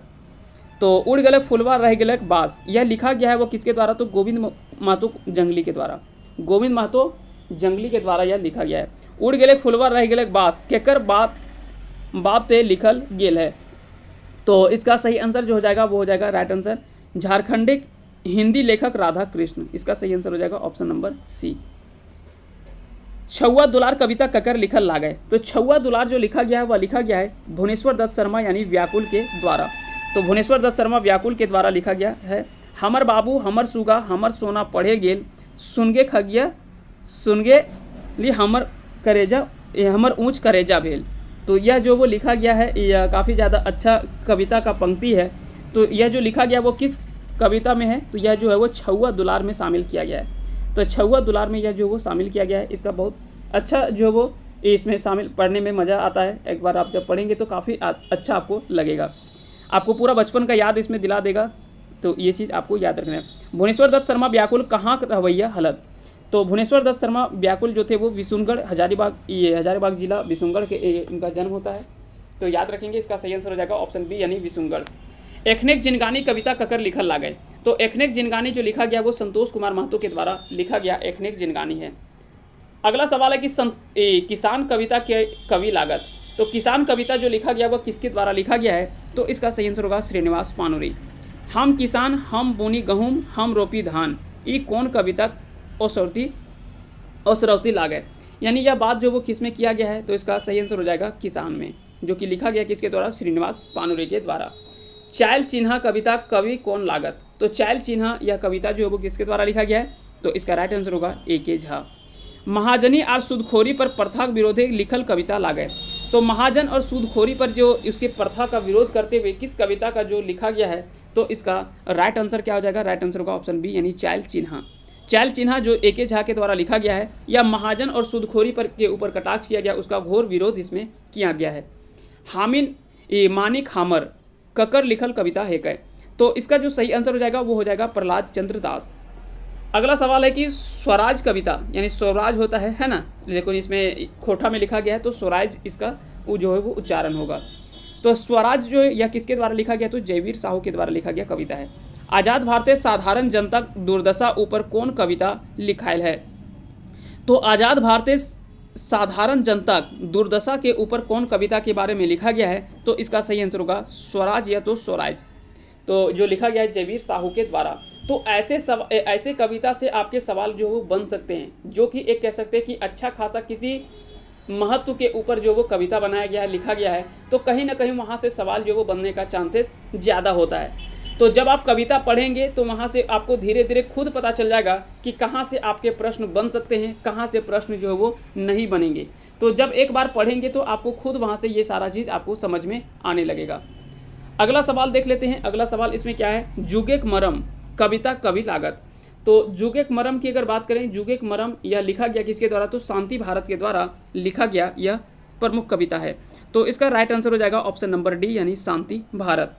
तो उड़ गेलक फुलवा रह गेलक बास यह लिखा गया है वो किसके द्वारा, तो गोविंद महतो जंगली के द्वारा। गोविंद महतो जंगली के द्वारा यह लिखा गया है। उड़ गेलक फुलवा रह गेलक बास केकर बाप ते लिखल गेल है। तो इसका सही आंसर जो हो जाएगा वो हो जाएगा राइट आंसर झारखंडिक हिंदी लेखक राधा कृष्ण। इसका सही आंसर हो जाएगा ऑप्शन नंबर सी। छुआ दुलार कविता ककर लिखल लागे। तो छुआ दुलार जो लिखा गया है वह लिखा गया है भुवनेश्वर दत्त शर्मा यानी व्याकुल के द्वारा। तो भुवनेश्वर दत्त शर्मा व्याकुल के द्वारा लिखा गया है। हमर बाबू हमर सुगा हमर सोना पढ़े गेल सुनगे खगिया सुनगे ली हमर करेजा हमर ऊँच करेजा भेल। तो यह जो वो लिखा गया है यह काफ़ी ज़्यादा अच्छा कविता का पंक्ति है। तो यह जो लिखा गया वो किस कविता में है तो यह जो है वो छुआ दुलार में शामिल किया गया है। तो छुआ दुलार में यह जो वो शामिल किया गया है। इसका बहुत अच्छा जो वो इसमें शामिल, पढ़ने में मज़ा आता है। एक बार आप जब पढ़ेंगे तो काफ़ी अच्छा आपको लगेगा, आपको पूरा बचपन का याद इसमें दिला देगा। तो ये चीज़ आपको याद रखना है। भुवनेश्वर दत्त शर्मा व्याकुल कहाँ रवैया हलत। तो भुवनेश्वर दत्त शर्मा व्याकुल जो थे वो विशुनगढ़ हजारीबाग, ये हजारीबाग जिला विशुनगढ़ के इनका जन्म होता है। तो याद रखेंगे, इसका सही आंसर हो जाएगा ऑप्शन बी यानी विशुनगढ़। एखनेक जिनगानी कविता ककर लिखल लागे। तो एखनेक जिनगानी जो लिखा गया वो संतोष कुमार महतो के द्वारा लिखा गया एखनेक जिनगानी है। अगला सवाल है कि किसान कविता के कवि लागत। तो किसान कविता जो लिखा गया वह किसके द्वारा लिखा गया है। तो इसका सही आंसर होगा श्रीनिवास पानुरी। हम किसान हम बोनी गहूम हम रोपी धान, ये कौन कविता औसरौती लागे। यानी यह बात जो वो किस में किया गया है। तो इसका सही आंसर हो जाएगा किसान में, जो कि लिखा गया किसके द्वारा, श्रीनिवास पानुरी के द्वारा। चायल चिन्हा कविता कवि कौन लागत। तो चायल चिन्हा यह कविता जो है वो किसके द्वारा लिखा गया है। तो इसका राइट आंसर होगा A.K. झा। महाजनी और सूदखोरी पर प्रथा विरोधी लिखल कविता लागे। तो महाजन और सूदखोरी पर जो उसके प्रथा का विरोध करते हुए किस कविता का जो लिखा गया है। तो इसका राइट आंसर क्या हो जाएगा, राइट आंसर होगा ऑप्शन बी यानी चायल चिन्हा। चायल चिन्हा जो A.K. झा के द्वारा लिखा गया है, या महाजन और सूदखोरी पर के ऊपर कटाक्ष किया गया, उसका घोर विरोध इसमें किया गया है। हामिन मानिक हामर ककर लिखल कविता है कै। तो इसका जो सही आंसर हो जाएगा वो हो जाएगा प्रहलाद चंद्र दास। अगला सवाल है कि स्वराज कविता, यानी स्वराज होता है ना, लेकिन इसमें खोटा में लिखा गया है तो स्वराज इसका जो है वो उच्चारण होगा। तो स्वराज जो है यह किसके द्वारा लिखा गया। तो जयवीर साहू के द्वारा लिखा गया कविता है। आज़ाद भारतीय साधारण जनता दुर्दशा ऊपर कौन कविता लिखायल है। तो आज़ाद भारतीय साधारण जनता दुर्दशा के ऊपर कौन कविता के बारे में लिखा गया है। तो इसका सही आंसर होगा स्वराज या तो स्वराज, तो जो लिखा गया है जयवीर साहू के द्वारा। तो ऐसे कविता से आपके सवाल जो वो बन सकते हैं, जो कि एक कह सकते हैं कि अच्छा खासा किसी महत्व के ऊपर जो वो कविता बनाया गया है, लिखा गया है, तो कहीं ना कहीं वहाँ से सवाल जो वो बनने का चांसेस ज़्यादा होता है। तो जब आप कविता पढ़ेंगे तो वहाँ से आपको धीरे धीरे खुद पता चल जाएगा कि कहाँ से आपके प्रश्न बन सकते हैं, कहाँ से प्रश्न जो है वो नहीं बनेंगे। तो जब एक बार पढ़ेंगे तो आपको खुद वहाँ से ये सारा चीज़ आपको समझ में आने लगेगा। अगला सवाल देख लेते हैं। अगला सवाल इसमें क्या है, जुगेक मरम कविता कवि लागत। तो जुगेक मरम की अगर बात करें, जुगेक मरम यह लिखा गया किसके द्वारा। तो शांति भारत के द्वारा लिखा गया यह प्रमुख कविता है। तो इसका राइट आंसर हो जाएगा ऑप्शन नंबर डी यानी शांति भारत।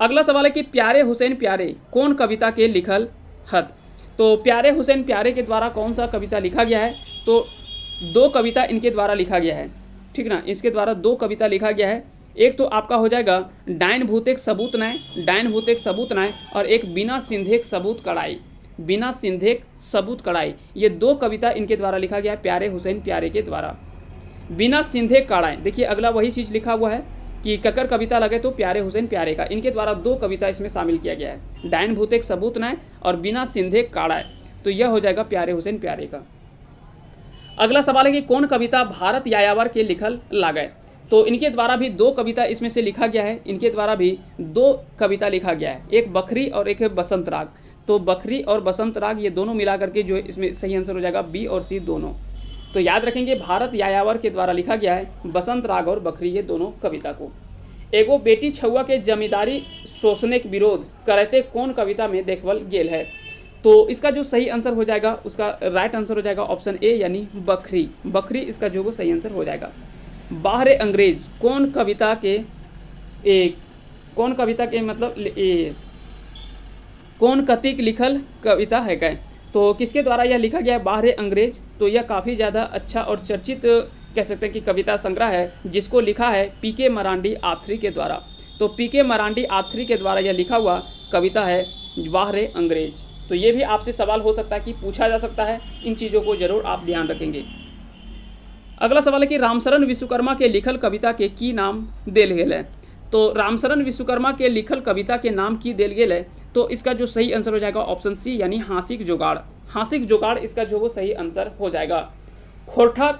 अगला सवाल है कि प्यारे हुसैन प्यारे कौन कविता के लिखल हत। तो प्यारे हुसैन प्यारे के द्वारा कौन सा कविता लिखा गया है। तो दो कविता इनके द्वारा लिखा गया है, ठीक ना, इसके द्वारा दो कविता लिखा गया है। एक तो आपका हो जाएगा डायन भूतेक सबूत नाय, डायन भूतेक सबूत नाय, और एक बिना सिंधेक सबूत कड़ाई, बिना सिंधेक सबूत कड़ाई। ये दो कविता इनके द्वारा लिखा गया है प्यारे हुसैन प्यारे के द्वारा। बिना सिंधेक कड़ाई, देखिए अगला वही चीज़ लिखा हुआ है कि ककर कविता लगे तो प्यारे हुसैन प्यारे का, इनके द्वारा दो कविता इसमें शामिल किया गया है, डायन भूतेक सबूत नाय और बिना सिंधेक काड़ाय। तो यह हो जाएगा प्यारे हुसैन प्यारे का। अगला सवाल है कि कौन कविता भारत यायावर के लिखल लागे। तो इनके द्वारा भी दो कविता इसमें से लिखा गया है, इनके द्वारा भी दो कविता लिखा गया है, एक बखरी और एक है बसंत राग। तो बखरी और बसंत राग ये दोनों मिला करके जो है इसमें सही आंसर हो जाएगा बी और सी दोनों। तो याद रखेंगे भारत यायावर के द्वारा लिखा गया है बसंत राग और बखरी, ये दोनों कविता को। एगो बेटी छुआ के जमींदारी शोषणे के विरोध करते कौन कविता में देखवल गेल है। तो इसका जो सही आंसर हो जाएगा, उसका राइट आंसर हो जाएगा ऑप्शन ए यानी बखरी, बखरी इसका जो वो सही आंसर हो जाएगा। बाहरे अंग्रेज कौन कविता के कौन कतिक लिखल कविता है क्या। तो किसके द्वारा यह लिखा गया है बाहरे अंग्रेज। तो यह काफ़ी ज़्यादा अच्छा और चर्चित कह सकते हैं कि कविता संग्रह है, जिसको लिखा है पीके मरांडी आथरी के द्वारा। तो पीके मरांडी आथरी के द्वारा यह लिखा हुआ कविता है बाहरे अंग्रेज। तो ये भी आपसे सवाल हो सकता है कि पूछा जा सकता है, इन चीज़ों को जरूर आप ध्यान रखेंगे। अगला सवाल है कि रामशरण विश्वकर्मा के लिखल कविता के की नाम देल गेल है। तो रामशरण विश्वकर्मा के लिखल कविता के नाम की देल गेल है। तो इसका जो सही आंसर हो जाएगा ऑप्शन सी यानी हासिक जुगाड़, हासिक जुगाड़ इसका जो वो सही आंसर हो जाएगा। खोरठा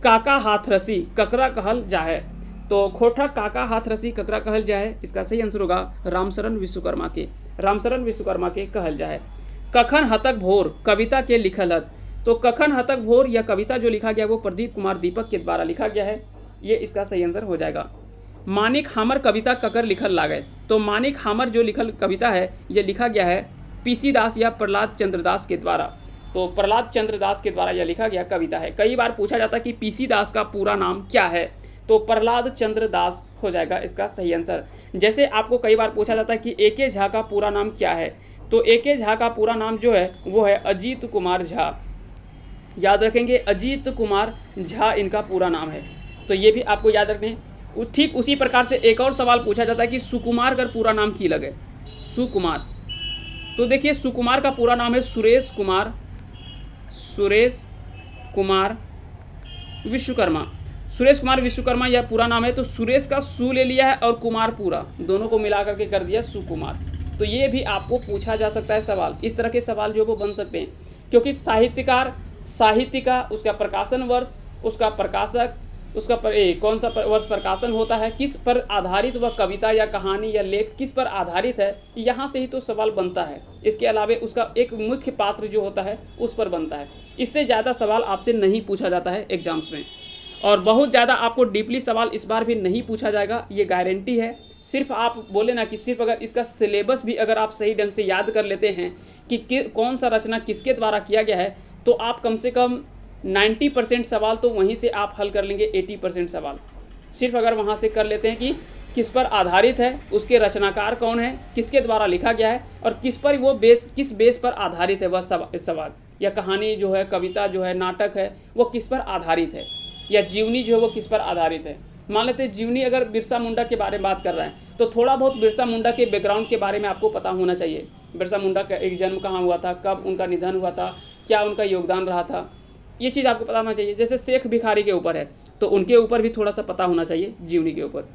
काका हाथरसी ककरा कहल जाए। तो खोरठा काका हाथरसी ककरा कहल जाए, इसका सही आंसर होगा रामशरण विश्वकर्मा के, रामशरण विश्वकर्मा के कहल जाए। कखन हतक भोर कविता के लिखल हत। तो कखन हतक भोर यह कविता जो लिखा गया वो प्रदीप कुमार दीपक के द्वारा लिखा गया है, ये इसका सही आंसर हो जाएगा। मानिक हामर कविता ककर लिखल लागे। तो मानिक हामर जो लिखल कविता है ये लिखा गया है पीसी दास या प्रहलाद चंद्र दास के द्वारा। तो प्रहलाद चंद्र दास के द्वारा यह लिखा गया कविता है। कई बार पूछा जाता है कि पीसी दास का पूरा नाम क्या है, तो प्रहलाद चंद्र दास हो जाएगा इसका सही आंसर। जैसे आपको कई बार पूछा जाता है कि ए.के. झा का पूरा नाम क्या है, तो ए.के. झा का पूरा नाम जो है वो है अजीत कुमार झा। याद रखेंगे, अजीत कुमार झा इनका पूरा नाम है, तो ये भी आपको याद रखने हैं। ठीक उसी प्रकार से एक और सवाल पूछा जाता है कि सुकुमार का पूरा नाम की लगे। सुकुमार, तो देखिए सुकुमार का पूरा नाम है सुरेश कुमार विश्वकर्मा। सुरेश कुमार विश्वकर्मा यह पूरा नाम है। तो सुरेश का सु ले लिया है और कुमार पूरा, दोनों को मिला करके कर दिया सुकुमार। तो ये भी आपको पूछा जा सकता है सवाल। इस तरह के सवाल जो वो बन सकते हैं, क्योंकि साहित्यकार, साहित्य का उसका प्रकाशन वर्ष, उसका प्रकाशक, उसका कौन सा वर्ष प्रकाशन होता है, किस पर आधारित वह कविता या कहानी या लेख किस पर आधारित है, यहाँ से ही तो सवाल बनता है। इसके अलावा उसका एक मुख्य पात्र जो होता है उस पर बनता है। इससे ज़्यादा सवाल आपसे नहीं पूछा जाता है एग्जाम्स में, और बहुत ज़्यादा आपको डीपली सवाल इस बार भी नहीं पूछा जाएगा, ये गारंटी है। सिर्फ आप बोले ना कि सिर्फ अगर इसका सिलेबस भी अगर आप सही ढंग से याद कर लेते हैं कि कौन सा रचना किसके द्वारा किया गया है, तो आप कम से कम 90% सवाल तो वहीं से आप हल कर लेंगे। 80% सवाल सिर्फ अगर वहाँ से कर लेते हैं कि किस पर आधारित है, उसके रचनाकार कौन है, किसके द्वारा लिखा गया है, और किस पर वो किस बेस पर आधारित है वह सवाल, या कहानी जो है, कविता जो है, नाटक है, वो किस पर आधारित है, या जीवनी जो है वो किस पर आधारित है। मान लेते हैं जीवनी अगर बिरसा मुंडा के बारे में बात कर रहे हैं, तो थोड़ा बहुत बिरसा मुंडा के बैकग्राउंड के बारे में आपको पता होना चाहिए। बिरसा मुंडा का एक जन्म कहाँ हुआ था, कब उनका निधन हुआ था, क्या उनका योगदान रहा था, ये चीज़ आपको पता होना चाहिए। जैसे शेख भिखारी के ऊपर है, तो उनके ऊपर भी थोड़ा सा पता होना चाहिए जीवनी के ऊपर।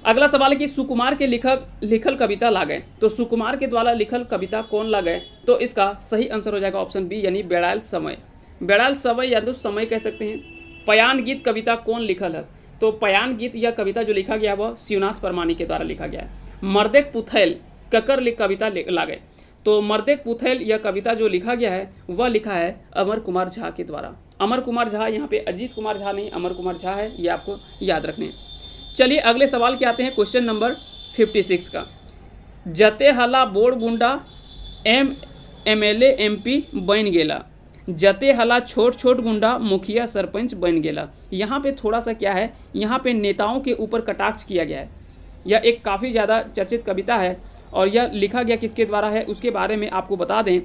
अगला सवाल है कि सुकुमार के लिखल कविता लागे। तो सुकुमार के द्वारा लिखल कविता कौन लागे, तो इसका सही आंसर हो जाएगा ऑप्शन बी, यानी बेड़ाल समय। बेड़ाल समय या तो समय कह सकते हैं। पयान गीत कविता कौन लिखल है, तो पयान गीत या कविता जो लिखा गया वह शिवनाथ परमानी के द्वारा लिखा गया है। मर्देक पुथैल ककर कविता लागे। तो मर्देक पुथैल यह कविता जो लिखा गया है वह लिखा है अमर कुमार झा के द्वारा। अमर कुमार झा, यहाँ पे अजीत कुमार झा नहीं, अमर कुमार झा है, ये आपको याद रखने हैं। चलिए अगले सवाल के आते हैं, क्वेश्चन नंबर 56 का। जते हला बोड़ गुंडा MLA MP बन गेला, जते हला छोट छोट गुंडा मुखिया सरपंच बन गेला। यहाँ पे थोड़ा सा क्या है, यहाँ पे नेताओं के ऊपर कटाक्ष किया गया है। यह एक काफ़ी ज़्यादा चर्चित कविता है, और यह लिखा गया किसके द्वारा है उसके बारे में आपको बता दें।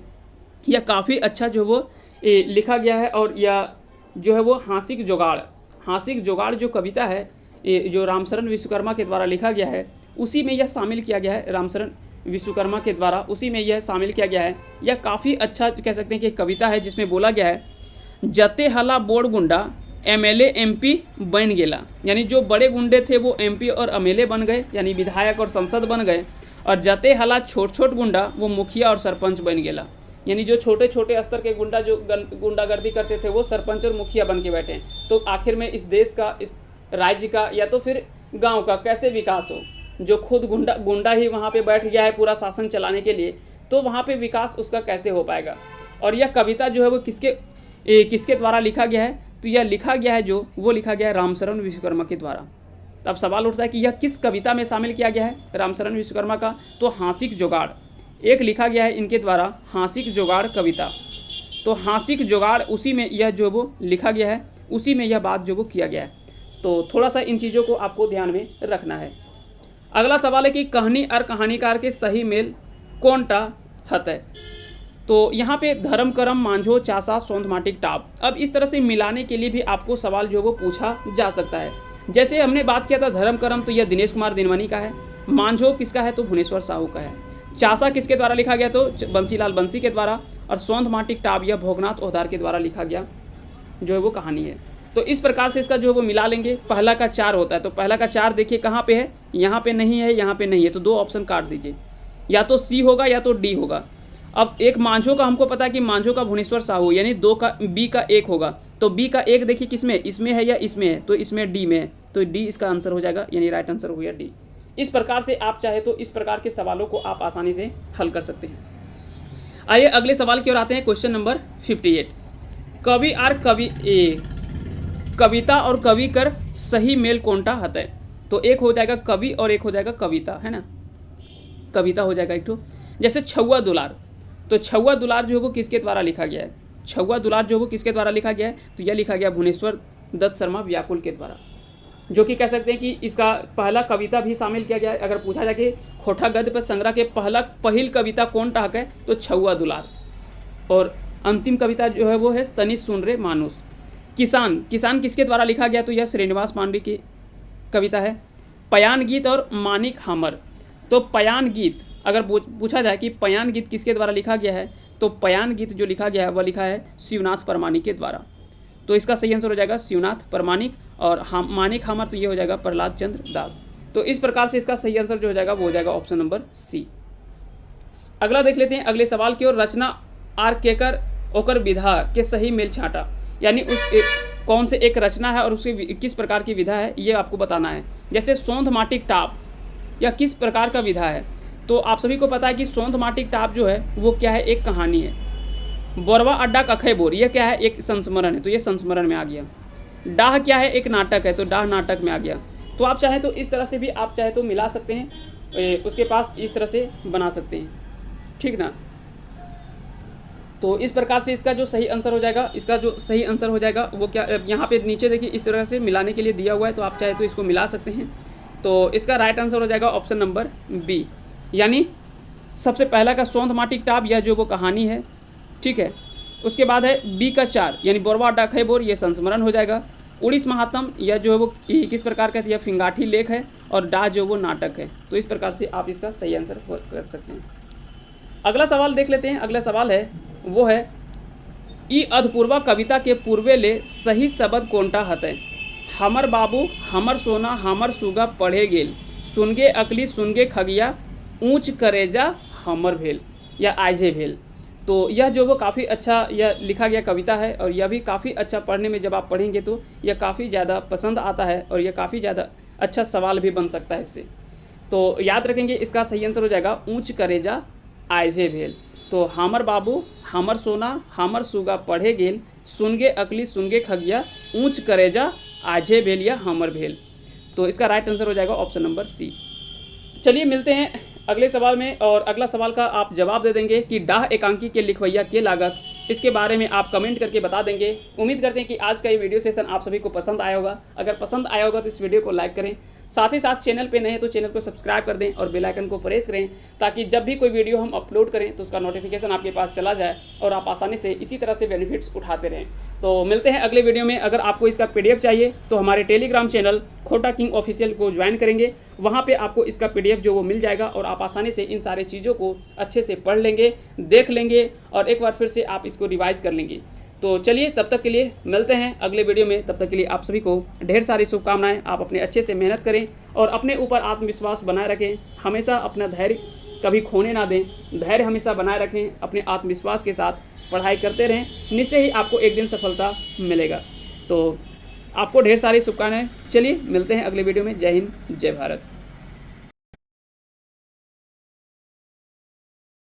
यह काफ़ी अच्छा जो वो लिखा गया है, और यह जो है वो हासिक जोगाड़ जो कविता है, जो रामशरण विश्वकर्मा के द्वारा लिखा गया है, उसी में यह शामिल किया गया है। रामशरण विश्वकर्मा के द्वारा उसी में यह शामिल किया गया है। यह काफ़ी अच्छा कह सकते हैं कि कविता है, जिसमें बोला गया है जते हला बोड़ गुंडा MLA MP बन गेला, यानी जो बड़े गुंडे थे वो MP और MLA बन गए, यानी विधायक और सांसद बन गए। और जते हला छोट छोट गुंडा वो मुखिया और सरपंच बन गेला, यानी जो छोटे छोटे स्तर के गुंडा जो गुंडागर्दी करते थे वो सरपंच और मुखिया बन के बैठे। तो आखिर में इस देश का, इस राज्य का, या तो फिर गांव का कैसे विकास हो, जो खुद गुंडा ही वहाँ पे बैठ गया है पूरा शासन चलाने के लिए, तो वहाँ पे विकास उसका कैसे हो पाएगा। और यह कविता जो है वो किसके द्वारा लिखा गया है, तो यह लिखा गया है जो वो लिखा गया है रामशरण विश्वकर्मा के द्वारा। तब सवाल उठता है कि यह किस कविता में शामिल किया गया है रामशरण विश्वकर्मा का, तो हासिक जोगाड़ एक लिखा गया है इनके द्वारा, हासिक जोगाड़ कविता। तो हासिक जोगाड़ उसी में यह जो वो लिखा गया है, उसी में यह बात जो वो किया गया है। तो थोड़ा सा इन चीज़ों को आपको ध्यान में रखना है। अगला सवाल है कि कहानी और कहानीकार के सही मेल कौनटा हत है। तो यहाँ पे धर्म करम मांझो चासा सोंध माटिक टाप। अब इस तरह से मिलाने के लिए भी आपको सवाल जो वो पूछा जा सकता है। जैसे हमने बात किया था धर्म करम, तो यह दिनेश कुमार दिनमनी का है। मांझो किसका है, तो भुवनेश्वर साहू का है। चासा किसके द्वारा लिखा गया, तो बंसीलाल बंसी के द्वारा। और सोंध माटिक टाप यह भोगनाथ ओहदार के द्वारा लिखा गया जो है वो कहानी है। तो इस प्रकार से इसका जो है वो मिला लेंगे। पहला का 4 होता है, तो पहला का 4 देखिए कहाँ पे है, यहाँ पे नहीं है, यहाँ पे नहीं है, तो 2 ऑप्शन काट दीजिए, या तो C होगा या तो D होगा। अब एक मांझो का हमको पता है कि मांझो का भुवनेश्वर साहू, यानी 2 का B का 1 होगा। तो B का 1 देखिए किसमें, इसमें है या इसमें है, तो इसमें D में है, तो D इसका आंसर हो जाएगा, यानी राइट आंसर हो गया D। इस प्रकार से आप चाहे तो इस प्रकार के सवालों को आप आसानी से हल कर सकते हैं। आइए अगले सवाल की ओर आते हैं, क्वेश्चन नंबर 58। कवि और कविता और कवि कर सही मेल कौनटा हत है। तो एक हो जाएगा कवि और एक हो जाएगा कविता, है ना, कविता हो जाएगा एक तो। जैसे छौआ दुलार, तो छौआ दुलार जो है वो किसके द्वारा लिखा गया है, छौआ दुलार जो है वो किसके द्वारा लिखा गया है, तो यह लिखा गया भुवनेश्वर दत्त शर्मा व्याकुल के द्वारा, जो कि कह सकते हैं कि इसका पहला कविता भी शामिल किया गया है। अगर पूछा जाए कि खोटा गद्य पर संग्रह के पहिल कविता कौन टाक है, तो छौआ दुलार। और अंतिम कविता जो है वो है तनि सुन रे मानुस। किसान, किसान किसके द्वारा लिखा गया, तो यह श्रीनिवास पांडे की कविता है। पयान गीत और मानिक हामर, तो पयान गीत अगर पूछा जाए कि पयान गीत किसके द्वारा लिखा गया है, तो पयान गीत जो लिखा गया है वह लिखा है शिवनाथ परमानिक के द्वारा। तो इसका सही आंसर हो जाएगा शिवनाथ परमानिक। और मानिक हामर तो ये हो जाएगा प्रहलाद चंद्र दास। तो इस प्रकार से इसका सही आंसर जो हो जाएगा वो हो जाएगा ऑप्शन नंबर सी। अगला देख लेते हैं अगले सवाल की ओर। रचना आर केकर ओकर विधा के सही मेल छाटा, यानी उस कौन से एक रचना है और उसकी किस प्रकार की विधा है ये आपको बताना है। जैसे सोंध माटिक टाप, यह किस प्रकार का विधा है, तो आप सभी को पता है कि सोंध माटिक टाप जो है वो क्या है, एक कहानी है। बोरवा अड्डा कखे बोर, यह क्या है, एक संस्मरण है, तो ये संस्मरण में आ गया। डाह क्या है, एक नाटक है, तो डाह नाटक में आ गया। तो आप चाहें तो इस तरह से भी आप चाहे तो मिला सकते हैं, उसके पास इस तरह से बना सकते हैं, ठीक ना। तो इस प्रकार से इसका जो सही आंसर हो जाएगा, इसका जो सही आंसर हो जाएगा वो क्या, यहाँ पे नीचे देखिए इस तरह से मिलाने के लिए दिया हुआ है, तो आप चाहे तो इसको मिला सकते हैं। तो इसका राइट आंसर हो जाएगा ऑप्शन नंबर बी, यानी सबसे पहला का सोंध माटिक टाप, यह जो वो कहानी है, ठीक है। उसके बाद है बी का 4, यानी बोरवा अड्डा कखे बोर, ये संस्मरण हो जाएगा। उड़ीस महात्म, यह जो है वो किस प्रकार का, यह फिंगाठी लेख है। और डा जो वो नाटक है। तो इस प्रकार से आप इसका सही आंसर कर सकते हैं। अगला सवाल देख लेते हैं। अगला सवाल है वो है ई अधपूर्वा कविता के पूर्वे ले सही शब्द कोनटा हतै। हमर बाबू हमर सोना हमर सुगा पढ़े गेल, सुनगे अकली सुनगे खगिया, ऊँच करेजा हमर भेल या आइजे भेल। तो यह जो वो काफ़ी अच्छा यह लिखा गया कविता है और यह भी काफ़ी अच्छा पढ़ने में जब आप पढ़ेंगे तो यह काफ़ी ज़्यादा पसंद आता है और यह काफ़ी ज़्यादा अच्छा सवाल भी बन सकता है इससे। तो याद रखेंगे इसका सही आंसर हो जाएगा ऊँच करेजा आइजे भेल। तो हमर बाबू हमर सोना हमर सुगा पढ़े गेल, सुनगे अकली सुनगे खगिया, ऊँच करेजा आइजे भेल या हमर भेल। तो इसका राइट आंसर हो जाएगा ऑप्शन नंबर सी। चलिए मिलते हैं अगले सवाल में और अगला सवाल का आप जवाब दे देंगे कि डाह एकांकी के लिखवैया के लागत, इसके बारे में आप कमेंट करके बता देंगे। उम्मीद करते हैं कि आज का ये वीडियो सेशन आप सभी को पसंद आया होगा। अगर पसंद आया होगा तो इस वीडियो को लाइक करें, साथ ही साथ चैनल पे नए हैं तो चैनल को सब्सक्राइब कर दें और बेल आइकन को प्रेस करें, ताकि जब भी कोई वीडियो हम अपलोड करें तो उसका नोटिफिकेशन आपके पास चला जाए और आप आसानी से इसी तरह से बेनिफिट्स उठाते रहें। तो मिलते हैं अगले वीडियो में। अगर आपको इसका PDF चाहिए तो हमारे टेलीग्राम चैनल खोटा किंग ऑफिशियल को ज्वाइन करेंगे, वहाँ पे आपको इसका PDF जो वो मिल जाएगा और आप आसानी से इन सारे चीज़ों को अच्छे से पढ़ लेंगे, देख लेंगे और एक बार फिर से आप इसको रिवाइज कर लेंगे। तो चलिए तब तक के लिए मिलते हैं अगले वीडियो में। तब तक के लिए आप सभी को ढेर सारी शुभकामनाएं। आप अपने अच्छे से मेहनत करें और अपने ऊपर आत्मविश्वास बनाए रखें। हमेशा अपना धैर्य कभी खोने ना दें, धैर्य हमेशा बनाए रखें, अपने आत्मविश्वास के साथ पढ़ाई करते रहें, निश्चय ही आपको एक दिन सफलता मिलेगा। तो आपको ढेर सारी शुभकामनाएं। चलिए मिलते हैं अगले वीडियो में। जय हिंद, जय भारत।